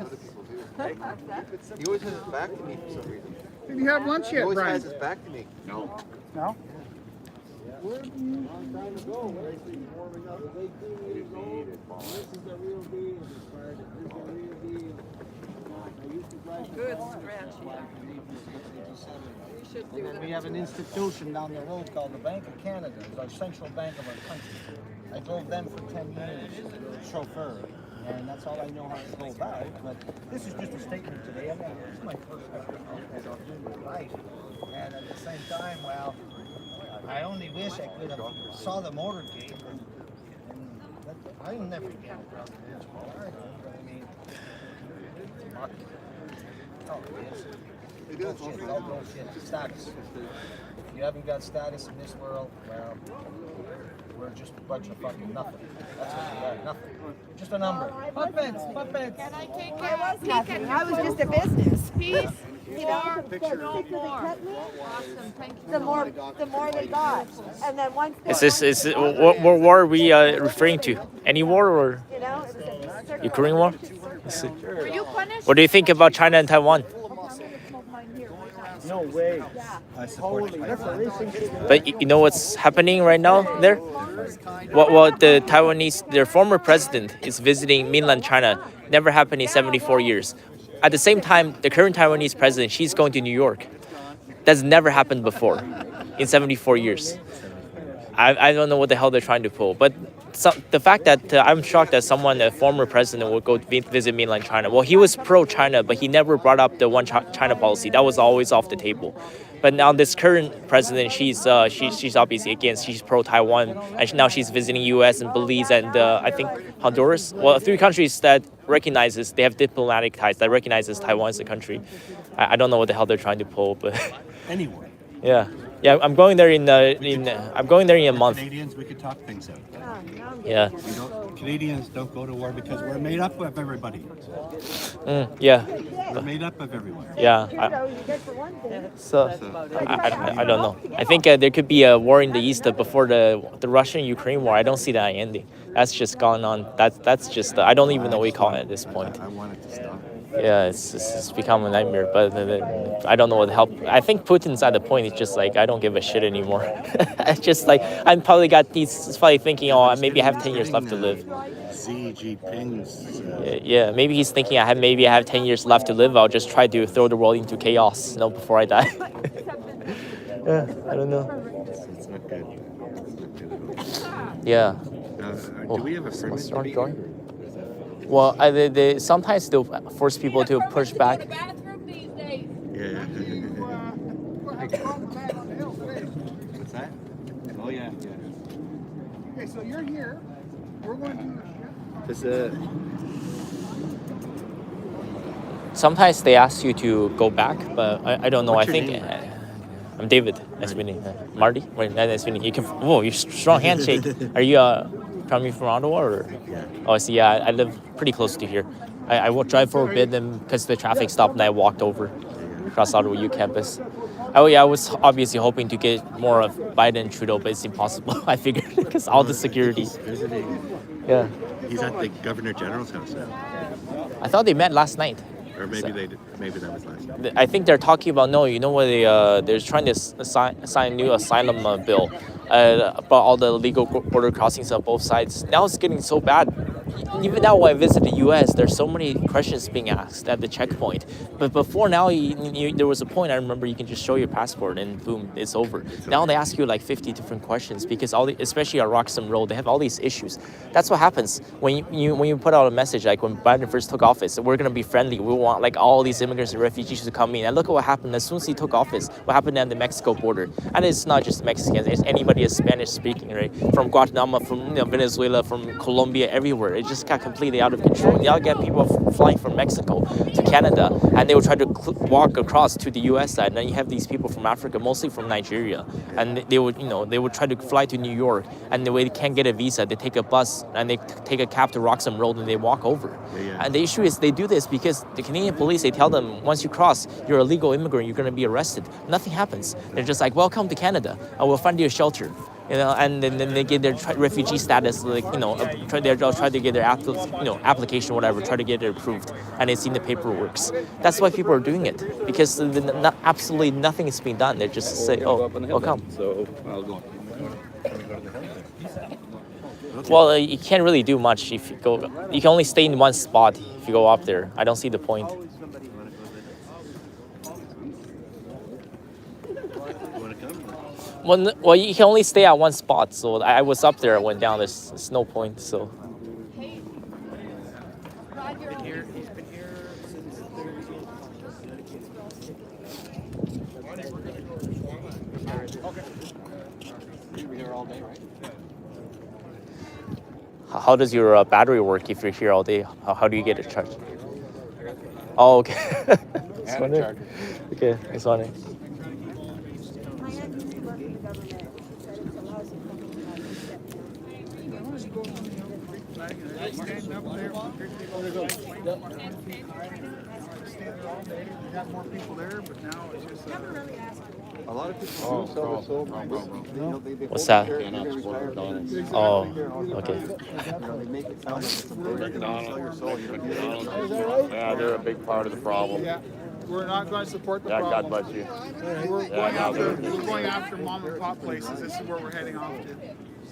always has his back to me for some reason. Did you have lunch He yet, always Brian? has his back to me. No. No? Long time ago, basically warming up at 18 years old. This is the real deal. This is the real deal. I used to drive Good stretch here. And then we have an institution down the road called the Bank of Canada. It's our central bank of our country. I drove them for 10 years as a chauffeur, and that's all I know how to go about. But this is just a statement today. I mean, this is my first time of doing it right. And at the same time, well, I only wish I could have saw the motorcade. And I'll never get a presidential pardon, but I mean, oh, yes. Bullshit, all bullshit. Status. If you haven't got status in this world, well, we're just a bunch of fucking nothing. That's what we are, nothing. Just a number. Puppets, puppets. Can I take I was nothing. I was just a business. Peace. You know, the sicker they cut me, the more they got. And then once they What war are we referring to? Any war or you know, it was a circle. Ukraine war? Were you punished? What do you think about China and Taiwan? No way. I support it. But you know what's happening right now there? Well, the Taiwanese, their former president is visiting mainland China. Never happened in 74 years. At the same time, the current Taiwanese president, she's going to New York. That's never happened before in 74 years. I don't know what the hell they're trying to pull. But the fact that I'm shocked that a former president, would go visit mainland China. Well, he was pro-China, but he never brought up the one China policy. That was always off the table. But now this current president, she's obviously against. She's pro-Taiwan, and now she's visiting U.S. and Belize and I think Honduras. Well, 3 countries that recognizes they have diplomatic ties that recognizes Taiwan as a country. I don't know what the hell they're trying to pull, but Anyway. yeah, I'm going there in a month. Canadians, we could talk things out. Yeah. Canadians don't go to war because we're made up of everybody. Yeah. We're made up of everyone. Yeah. I don't know. I think there could be a war in the east before the Russian-Ukraine war. I don't see that ending. That's just gone on. That's just I don't even know what we call it at this point. I want it to stop. Yeah, it's become a nightmare. But I don't know what help. I think Putin's at the point. It's just like I don't give a shit anymore. It's just like I'm probably got these. Probably thinking, oh, maybe I have 10 years left to live. Xi Jinping's. Yeah, maybe he's thinking I have 10 years left to live. I'll just try to throw the world into chaos, before I die. Yeah, I don't know. It's not good. Yeah. Do we have a permit? Well, they sometimes they'll force people to push back. Yeah. What's that? Oh yeah. Okay, so you're here. We're going to do Does Sometimes they ask you to go back, but I don't know. What's I your think name? I'm David. Nice meeting you. Marty. Wait, nice meeting you. Whoa, you strong handshake. Are you coming from Ottawa or? Yeah. Oh, I see. Yeah, I live pretty close to here. I will drive for a bit, and because the traffic stopped, and I walked over across Ottawa U campus. Oh yeah, I was obviously hoping to get more of Biden and Trudeau, but it's impossible. I figured because all the security. He's visiting. Yeah. He's at the Governor General's house now. I thought they met last night. Or maybe they did. Maybe that was last night. I think they're talking about they're trying to sign a new asylum bill about all the legal border crossings on both sides. Now it's getting so bad. Even now when I visit the U.S., there's so many questions being asked at the checkpoint. But before now, there was a point I remember you can just show your passport and boom, it's over. Now they ask you like 50 different questions because especially on Roxham Road, they have all these issues. That's what happens when you put out a message like when Biden first took office. We're gonna be friendly. We want like all these immigrants and refugees to come in. And look at what happened as soon as he took office. What happened at the Mexico border? And it's not just Mexicans. It's anybody is Spanish speaking, right? From Guatemala, from Venezuela, from Colombia, everywhere. It just got completely out of control. Now get people flying from Mexico to Canada, and they would try to walk across to the U.S. side. And then you have these people from Africa, mostly from Nigeria, and they would try to fly to New York, and the way they can't get a visa, they take a bus and they take a cab to Roxham Road and they walk over. Yeah. And the issue is they do this because the Canadian police, they tell them once you cross, you're a legal immigrant, you're going to be arrested. Nothing happens. They're just like, welcome to Canada, and we'll find you a shelter. And then they get their refugee status, try to get their application, whatever, try to get it approved, and it's in the paperwork. That's why people are doing it, because absolutely nothing is being done. They just say, oh, welcome. So I'll go. Well, you can't really do much if you go. You can only stay in one spot if you go up there. I don't see the point. Well, you can only stay at one spot. So I was up there, I went down. There's no point. So. He's been here since 30. Okay. You'll be here all day, right? How does your battery work if you're here all day? How do you get it charged? Oh, okay. That's funny. Okay, that's funny. Got more people there, but now it's just A lot of people do sell their soul. What's that? Oh, okay. They make it sound like it's a burden. Sell your soul. Yeah, they're a big part of the problem. Yeah, we're not going to support the Yeah, problem. God bless you. We're going after mom and pop places. This is where we're heading off to.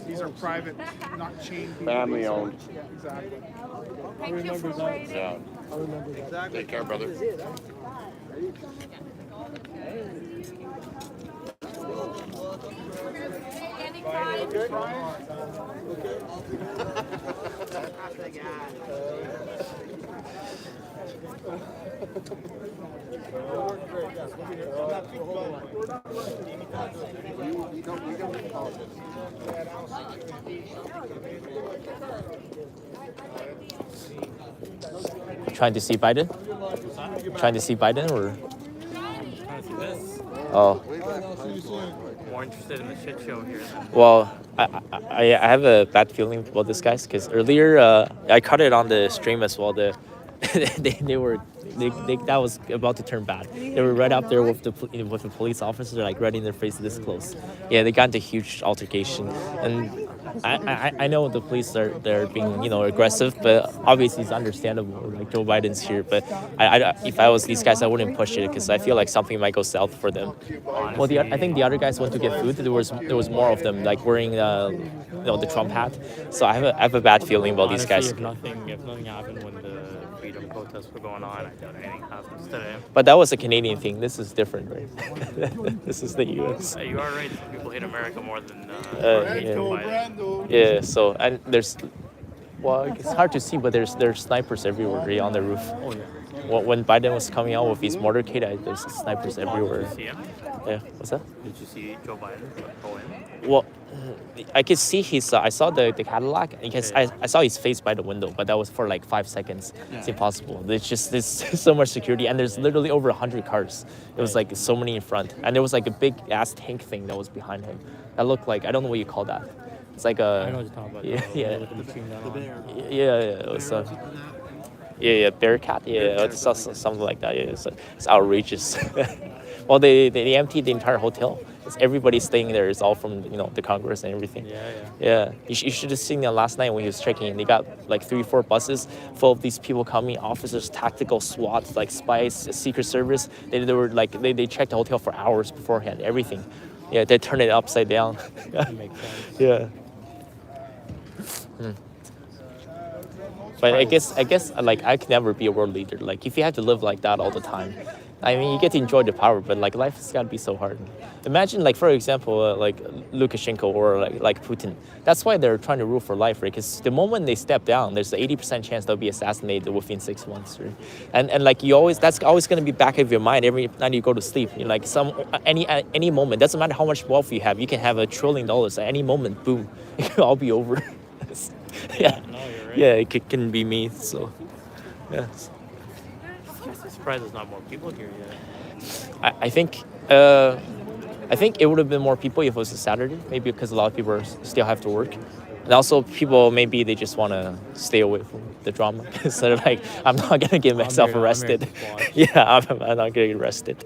These are private, not chain people. Family owned. Yeah, exactly. Thank you for waiting. Yeah. Exactly. Take care, brother. Trying to see Biden? Trying to see Biden or? Trying to see this. Oh. More interested in the shit show here. Well, I have a bad feeling about this guys because earlier I caught it on the stream as well. That was about to turn bad. They were right up there with the police officer, like right in their face this close. Yeah, they got into a huge altercation, and I know the police they're being aggressive, but obviously it's understandable. Like Joe Biden's here, but if I was these guys, I wouldn't push it because I feel like something might go south for them. Well, I think the other guys went to get food. There was more of them like wearing the Trump hat. So I have a bad feeling about these guys. If nothing happened when the freedom protests were going on, I doubt anything happens today. But that was a Canadian thing. This is different, right? This is the U.S. You are right. Some people hate America more than yeah. So and it's hard to see, but there's snipers everywhere right, on the roof. Oh yeah. When Biden was coming out with his motorcade, there's snipers everywhere. Did you see him? Yeah. What's that? Did you see Joe Biden go in? Well, I could see his. I saw the Cadillac. Because I saw his face by the window, but that was for like 5 seconds. Yeah. It's impossible. There's so much security, and there's literally over 100 cars. It was like so many in front, and there was like a big ass tank thing that was behind him. That looked like I don't know what you call that. It's like a. I know what you're talking about. Yeah. With the machine gun on. Yeah. It was. Bearcat. Yeah, it's something like that. Yeah, it's outrageous. Well, they emptied the entire hotel. It's everybody staying there is all from the Congress and everything. Yeah. You should have seen that last night when he was checking. They got like 3-4 buses full of these people coming, officers, tactical SWAT, like spies, Secret Service. They were like they checked the hotel for hours beforehand. Everything. Yeah, they turned it upside down. That makes sense. Yeah. But I guess like I could never be a world leader. Like if you have to live like that all the time, I mean you get to enjoy the power, but like life has got to be so hard. Imagine like for example like Lukashenko or like Putin. That's why they're trying to rule for life, right? Because the moment they step down, there's an 80% chance they'll be assassinated within 6 months, right? And like that's always going to be back of your mind every night you go to sleep. You're like any moment, doesn't matter how much wealth you have, you can have $1 trillion at any moment. Boom, it could all be over. Yeah. No, you're right. Yeah, it can be me. So, yeah. I'm surprised there's not more people here yet. I think it would have been more people if it was a Saturday. Maybe because a lot of people still have to work, and also people maybe they just want to stay away from the drama. So they're like, I'm not gonna get myself arrested. Yeah, I'm not gonna get arrested.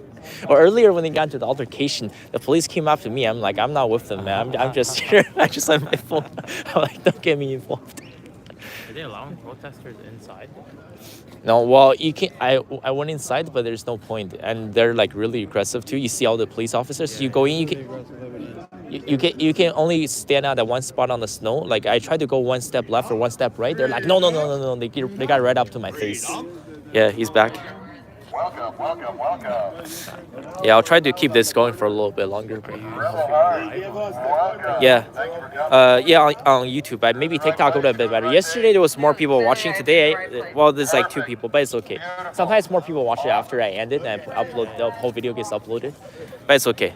Or earlier when they got into the altercation, the police came after me. I'm like, I'm not with them, man. I'm just here. I just have my phone. I'm like, don't get me involved. Are they allowing protesters inside? No, well, you can. I went inside, but there's no point, and they're like really aggressive too. You see all the police officers. You go in, you can. you can only stand out at one spot on the snow. Like I tried to go one step left or one step right. They're like, no. They got right up to my face. Yeah, he's back. Yeah, I'll try to keep this going for a little bit longer. But yeah, on YouTube. But maybe TikTok would have been better. Yesterday there was more people watching. Today, well, there's like 2 people, but it's okay. Sometimes more people watch it after I end it and the whole video gets uploaded. But it's okay.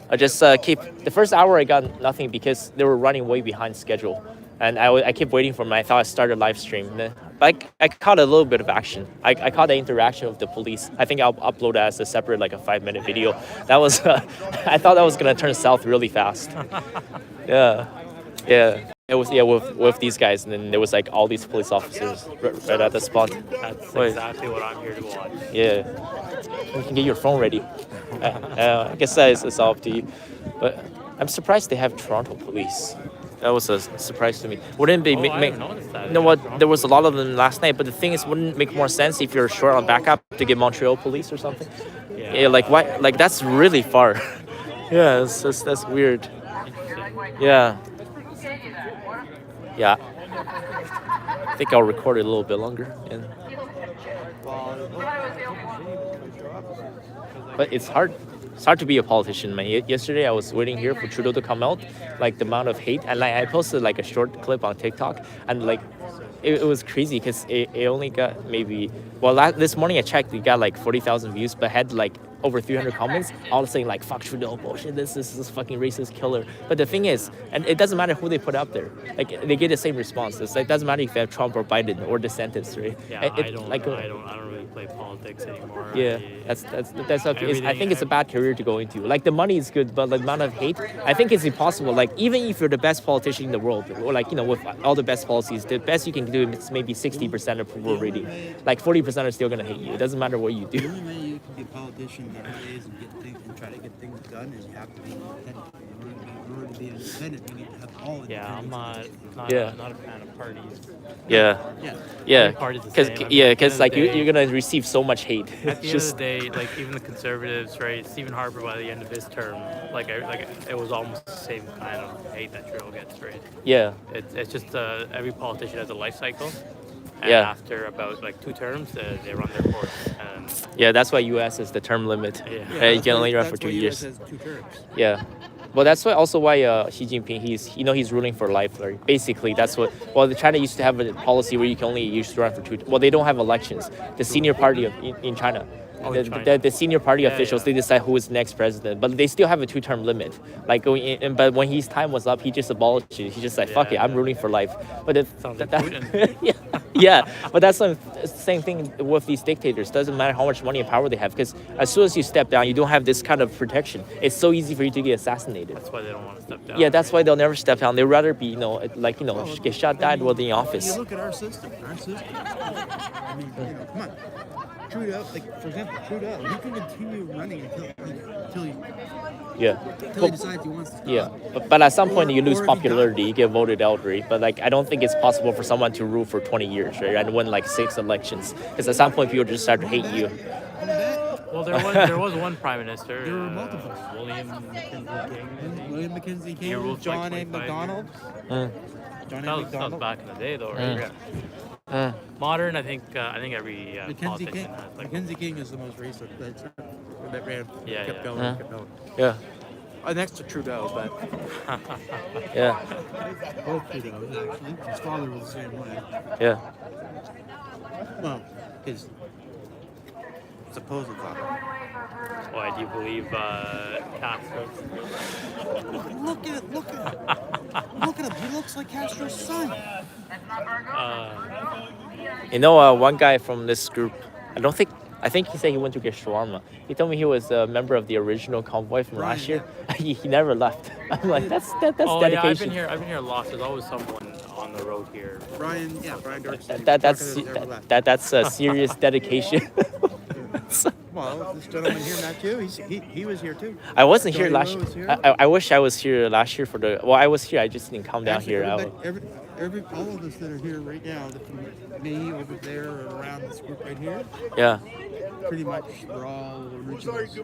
I just keep the first hour I got nothing because they were running way behind schedule, and I kept waiting for them. I thought I started live stream. But I caught a little bit of action. I caught the interaction with the police. I think I'll upload that as a separate, like a 5-minute video. That was, I thought that was gonna turn south really fast. Yeah. It was with these guys, and then there was like all these police officers right at the spot. That's exactly what I'm here to watch. Yeah. You can get your phone ready. I guess that is all up to you. But I'm surprised they have Toronto police. That was a surprise to me. Wouldn't it be you know what? There was a lot of them last night, but the thing is, wouldn't it make more sense if you're short on backup to get Montreal police or something? Yeah, like why? Like that's really far. Yeah, that's weird. Yeah. I think I'll record it a little bit longer. But it's hard. It's hard to be a politician, man. Yesterday I was waiting here for Trudeau to come out, like the amount of hate, and like I posted like a short clip on TikTok, and like it was crazy because it only got maybe this morning I checked, it got like 40,000 views, but had like over 300 comments, all saying like fuck Trudeau, bullshit, this fucking racist killer. But the thing is, and it doesn't matter who they put up there, like they get the same response. It's like, it doesn't matter if they have Trump or Biden or DeSantis, right? Yeah, I don't really play politics anymore. Yeah, that's okay. I think it's a bad career to go into. Like the money is good, but the amount of hate, I think it's impossible. Like even if you're the best politician in the world, or like with all the best policies, the best you can do is maybe 60% approval rating. Like 40% are still gonna hate you. It doesn't matter what you do. The only way you can be a politician nowadays and get things and try to get things done is you have to be independent. In order to be independent, you need to have all independence. Yeah, I'm not a fan of parties. Yeah. Because like you're gonna receive so much hate. At the end of the day, like even the Conservatives, right? Stephen Harper, by the end of his term, like it was almost the same kind of hate that Trudeau gets, right? Yeah. It's just every politician has a life cycle. And Yeah. after about like 2 terms, they run their course. Yeah, that's why U.S. is the term limit. Yeah. You can only run for 2 years. Has 2 terms. Yeah. Well, that's why Xi Jinping, he's ruling for life. Right? Basically, that's what. Well, China used to have a policy where you can only use to run for 2. Well, they don't have elections. The senior party in China. The senior party officials, they decide who is the next president, but they still have a 2-term limit. Like but when his time was up, he just abolished it. He just like fuck it, I'm ruling for life. But but that's the same thing with these dictators. Doesn't matter how much money and power they have, because as soon as you step down, you don't have this kind of protection. It's so easy for you to get assassinated. That's why they don't want to step down. Yeah, that's why they'll never step down. They'd rather be get shot dead while in office. You look at our system. I mean, come on. Trudeau, like for example, Trudeau, he can continue running until he decides he wants to stop. Yeah, but at some point you lose popularity, you get voted out, right? But like I don't think it's possible for someone to rule for 20 years, right, and win like 6 elections, because at some point people just start to hate you. Well, there was one prime minister. There were multiple. William Mackenzie King, John A. Macdonald. That was back in the day, though, right? Modern, I think every Mackenzie King. has, like, Mackenzie King is the most recent that ran. Kept going. Yeah. Next to Trudeau, but yeah. Both Trudeaus actually. His father was the same way. Yeah. Well, his supposed father. Why do you believe Castro? Look at him. He looks like Castro's son. One guy from this group, I think he said he went to get shawarma. He told me he was a member of the original convoy from last year. He never left. I'm like, that's dedication. Yeah, I've been here a lot. There's always someone on the road here. Brian Dorsey. That's a serious dedication. Well, this gentleman here, Matthew, he was here too. I wasn't here last year. I wish I was here last year for the. Well, I was here. I just didn't come down here. All of us that are here right now, from me over there or around this group right here. Yeah. pretty much we're all originals.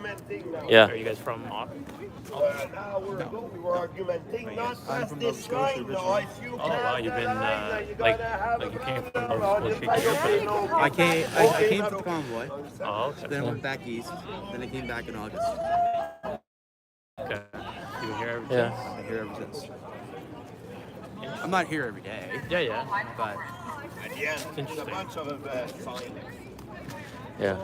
Yeah. Are you guys from Ottawa? I'm from Nova Scotia originally. Oh wow, you've been like you came from Nova Scotia. I came for the convoy. Oh, okay. Then I went back east. Then I came back in August. Okay. You been here ever since? Yeah. I've been here ever since. I'm not here every day. Yeah. But It's interesting. Yeah.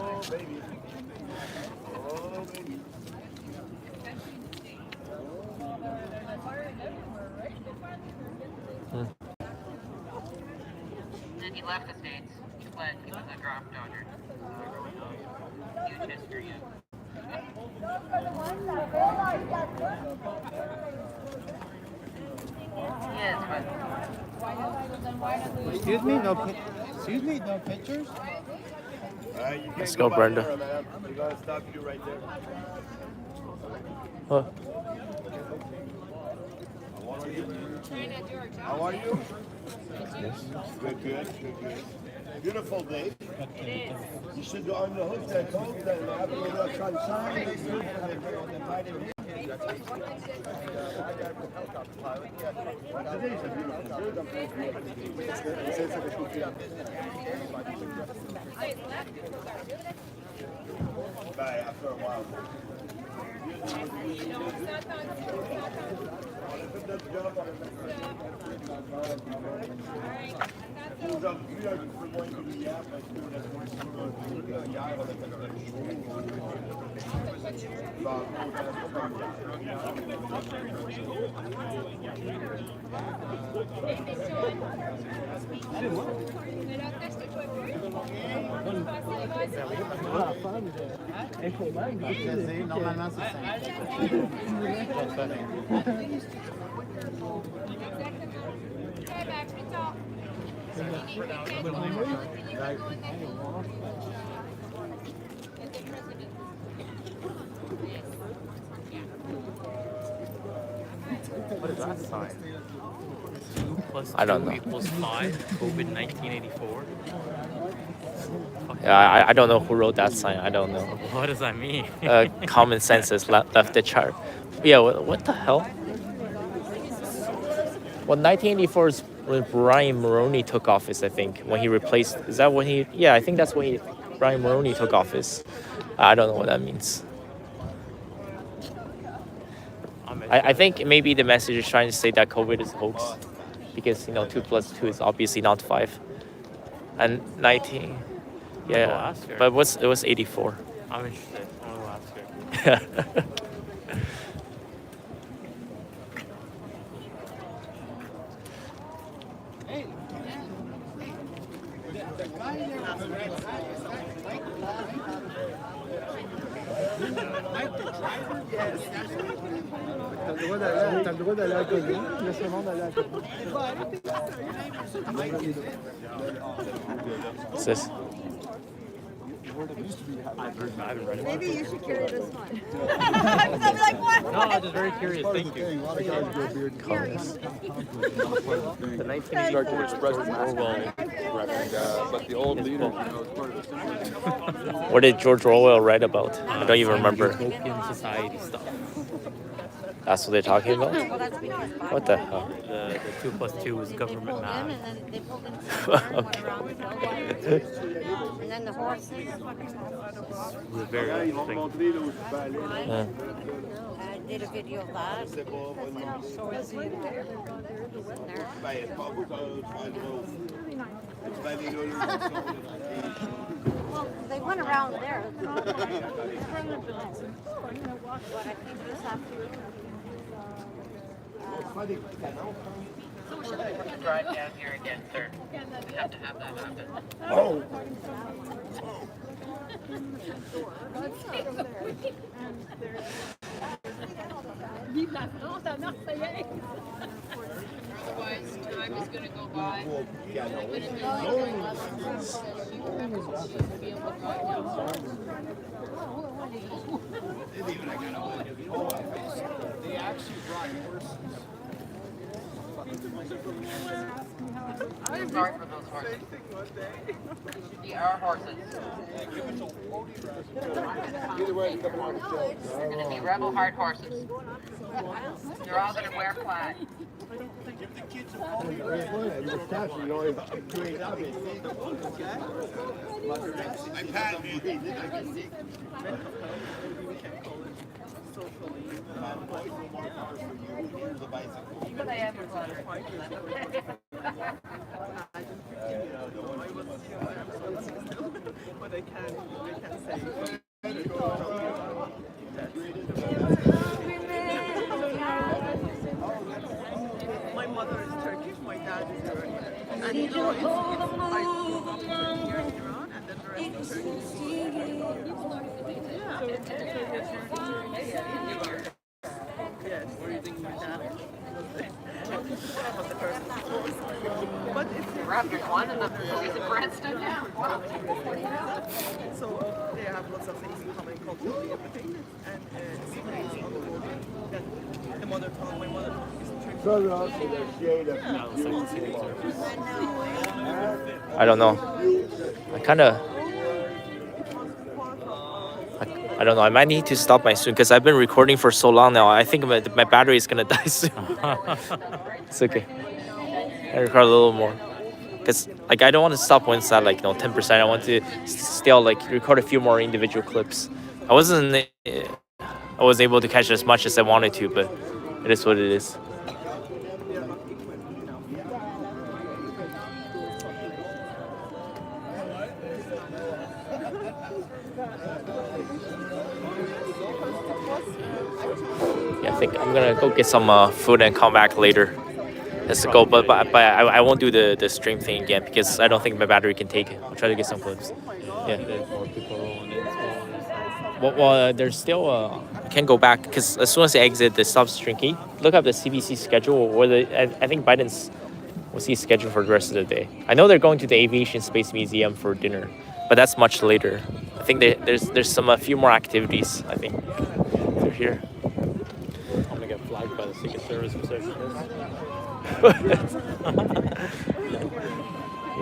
Then he left the States. He fled. He was a draft dodger. Huge history. Yes, but excuse me, no pictures. Let's go, Brenda. We gotta stop you right there. What? How are you? Good. Beautiful day. You should go on the hook that coat and have a little sunshine. Today's a beautiful day. Bye, after a while. Normalement, c'est What is that sign? 2 plus 2 I don't know. equals 5. COVID 1984. Yeah, I don't know who wrote that sign. I don't know. What does that mean? Common sense has left the chart. Yeah, what the hell? Well, 1984 is when Brian Mulroney took office, I think. When he replaced... Is that when he... Yeah, I think that's when Brian Mulroney took office. I don't know what that means. I think maybe the message is trying to say that COVID is a hoax. Because, 2 plus 2 is obviously not 5. And 19... Yeah, but it was 84. I'm interested. I want to ask her. T'as le droit d'aller à côté. Laisse le monde aller à côté. What's this? Maybe you should carry this one. I'll be like, what? No, I'm just very curious. Thank you. The 1984 Start to express Orwell, but the old leader, is part of the What did George Orwell write about? I don't even remember. Utopian society stuff. That's what they're talking about? What the hell? The 2 plus 2 is government math. And then the horses. Very interesting. I did a video of that. So is he in there? Well, they went around there. But I think this after. drive down here again, sir. We have to have that happen. Oh. Vive la France à Marseillais! Otherwise, time is going to go by. They actually brought horses. I'm sorry for those horses. The our horses. They're going to be rebel hard horses. They're all going to wear flag. But I am a runner. But they can say. My mother is Turkish, my dad is Iranian. And you know, it's like grew up in Turkey or Iran, and then the rest of Turkey. Yes. Where do you think my dad is? But it's The Raptors won and the Princeton down. Wow. So they have lots of things in common culturally, everything, and it's on the border. That the mother tongue, my mother tongue is Turkish. I don't know. I don't know. I might need to stop my soon because I've been recording for so long now. I think my battery is gonna die soon. It's okay. I record a little more because like I don't want to stop once at like 10%. I want to still like record a few more individual clips. I wasn't able to catch as much as I wanted to, but it is what it is. Yeah, I think I'm gonna go get some food and come back later. Let's go, but I won't do the stream thing again because I don't think my battery can take it. I'll try to get some clips. Yeah. There's more people rolling in. Well, there's still I can't go back because as soon as I exit, the stops drinking. Look up the CBC schedule or I think Biden's will see schedule for the rest of the day. I know they're going to the Aviation Space Museum for dinner, but that's much later. I think there's some a few more activities. I think they're here. I'm gonna get flagged by the Secret Service for searching this.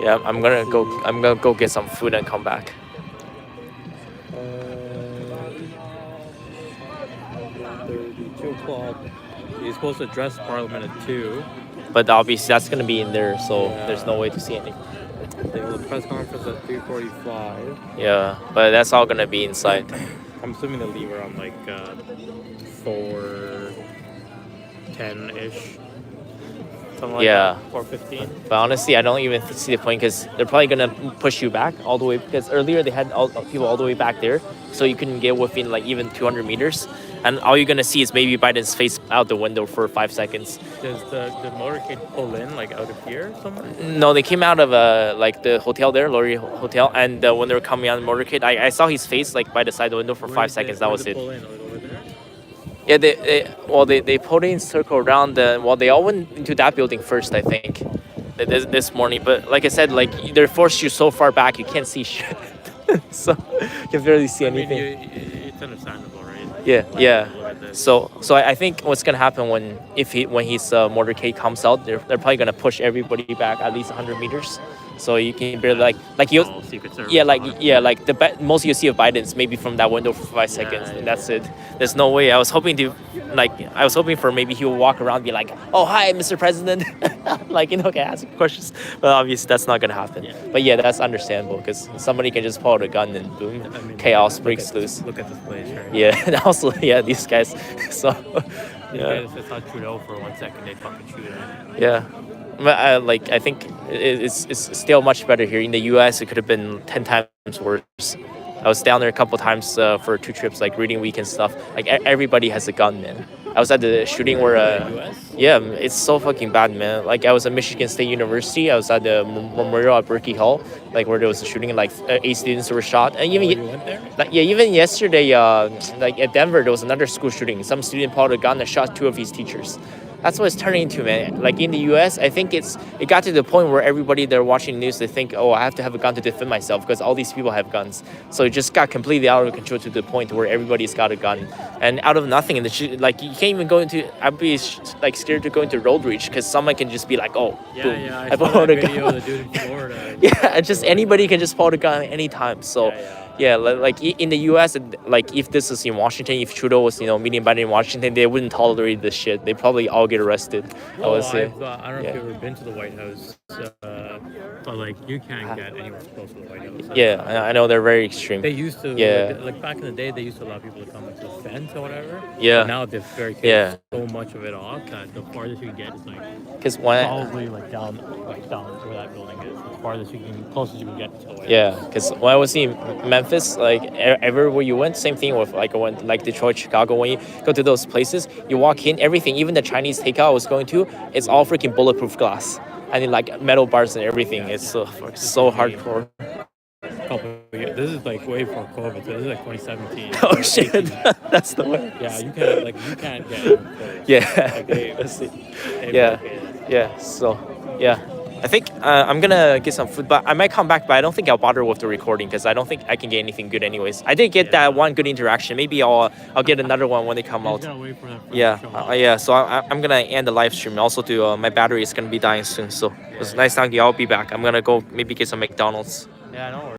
Yeah, I'm gonna go get some food and come back. 2 o'clock. He's supposed to address Parliament at 2. But obviously that's gonna be in there, so Yeah. there's no way to see anything. They have a press conference at 3:45. Yeah, but that's all gonna be inside. I'm assuming they'll leave around like 4:10-ish. Something like Yeah. that. 4:15. But honestly, I don't even see the point because they're probably gonna push you back all the way. Because earlier they had people all the way back there, so you couldn't get within like even 200 meters, and all you're gonna see is maybe Biden's face out the window for 5 seconds. Does the motorcade pull in like out of here somewhere? No, they came out of like the hotel there, Laurier Hotel, and when they were coming out of the motorcade, I saw his face like by the side of the window for 5 seconds. That was it. Pull in, like, over there? Yeah, they pulled in circle around they all went into that building first, I think, this morning. But like I said, like they forced you so far back you can't see shit, so you can barely see anything. I mean, it's understandable, right? Yeah. So I think what's gonna happen when his motorcade comes out, they're probably gonna push everybody back at least 100 meters. So you can barely like you. Secret Service. Like the most you see of Biden's maybe from that window for 5 seconds, and that's it. There's no way. I was hoping for maybe he will walk around and be like, "Oh, hi, Mr. President," like can ask questions. But obviously that's not gonna happen. Yeah. But yeah, that's understandable because somebody can just pull out a gun and boom, chaos breaks loose. Look at this place, right? Yeah, and also these guys. So Yeah. If it's not Trudeau for 1 second, they fucking shoot it. yeah. But I think it's still much better here. In the U.S., it could have been 10 times worse. I was down there a couple times for 2 trips, like reading week and stuff. Like everybody has a gun, man. I was at the shooting where, yeah, it's so fucking bad, man. Like I was at Michigan State University. I was at the memorial at Berkeley Hall, like where there was a shooting, and like 8 students were shot. And even you went there? even yesterday, like at Denver, there was another school shooting. Some student pulled a gun and shot 2 of his teachers. That's what it's turning into, man. Like in the U.S., I think it got to the point where everybody they're watching news, they think, oh, I have to have a gun to defend myself because all these people have guns. So it just got completely out of control to the point where everybody's got a gun, and out of nothing, like you can't even go into. I'd be like scared to go into road reach because someone can just be like, oh, boom, I I saw pulled that a video gun. of the dude in Florida. Yeah, just anybody can just pull a gun anytime. So. Yeah, like in the U.S., like if this is in Washington, if Trudeau was meeting Biden in Washington, they wouldn't tolerate this shit. They probably all get arrested. I would say. I don't know if you've ever been to the White House, but like you can't get anywhere close to the White House. Yeah, I know they're very extreme. They used to. Yeah. Like back in the day, they used to allow people to come to the fence or whatever. Yeah. But now they've very Yeah. so much of it off that the farthest you can get is like. 'Cause when probably like down where that building is, the farthest you can, closest you can get to the White House. Yeah, because when I was in Memphis, like everywhere you went, same thing with like I went like Detroit, Chicago. When you go to those places, you walk in, everything, even the Chinese takeout I was going to, it's all freaking bulletproof glass. I mean, like metal bars and everything. It's so hardcore. This is like way before COVID. So this is like 2017. Oh shit, that's the one. Yeah, you can't get even close. Yeah. Like they Yeah, yeah. So yeah. I think I'm gonna get some food, but I might come back. But I don't think I'll bother with the recording because I don't think I can get anything good anyways. I did get that one good interaction. Maybe I'll get another one when they come out. Yeah, yeah. So I'm gonna end the live stream. Also, my battery is gonna be dying soon. So it was nice talking to you. I'll be back. I'm gonna go maybe get some McDonald's. Yeah, I know.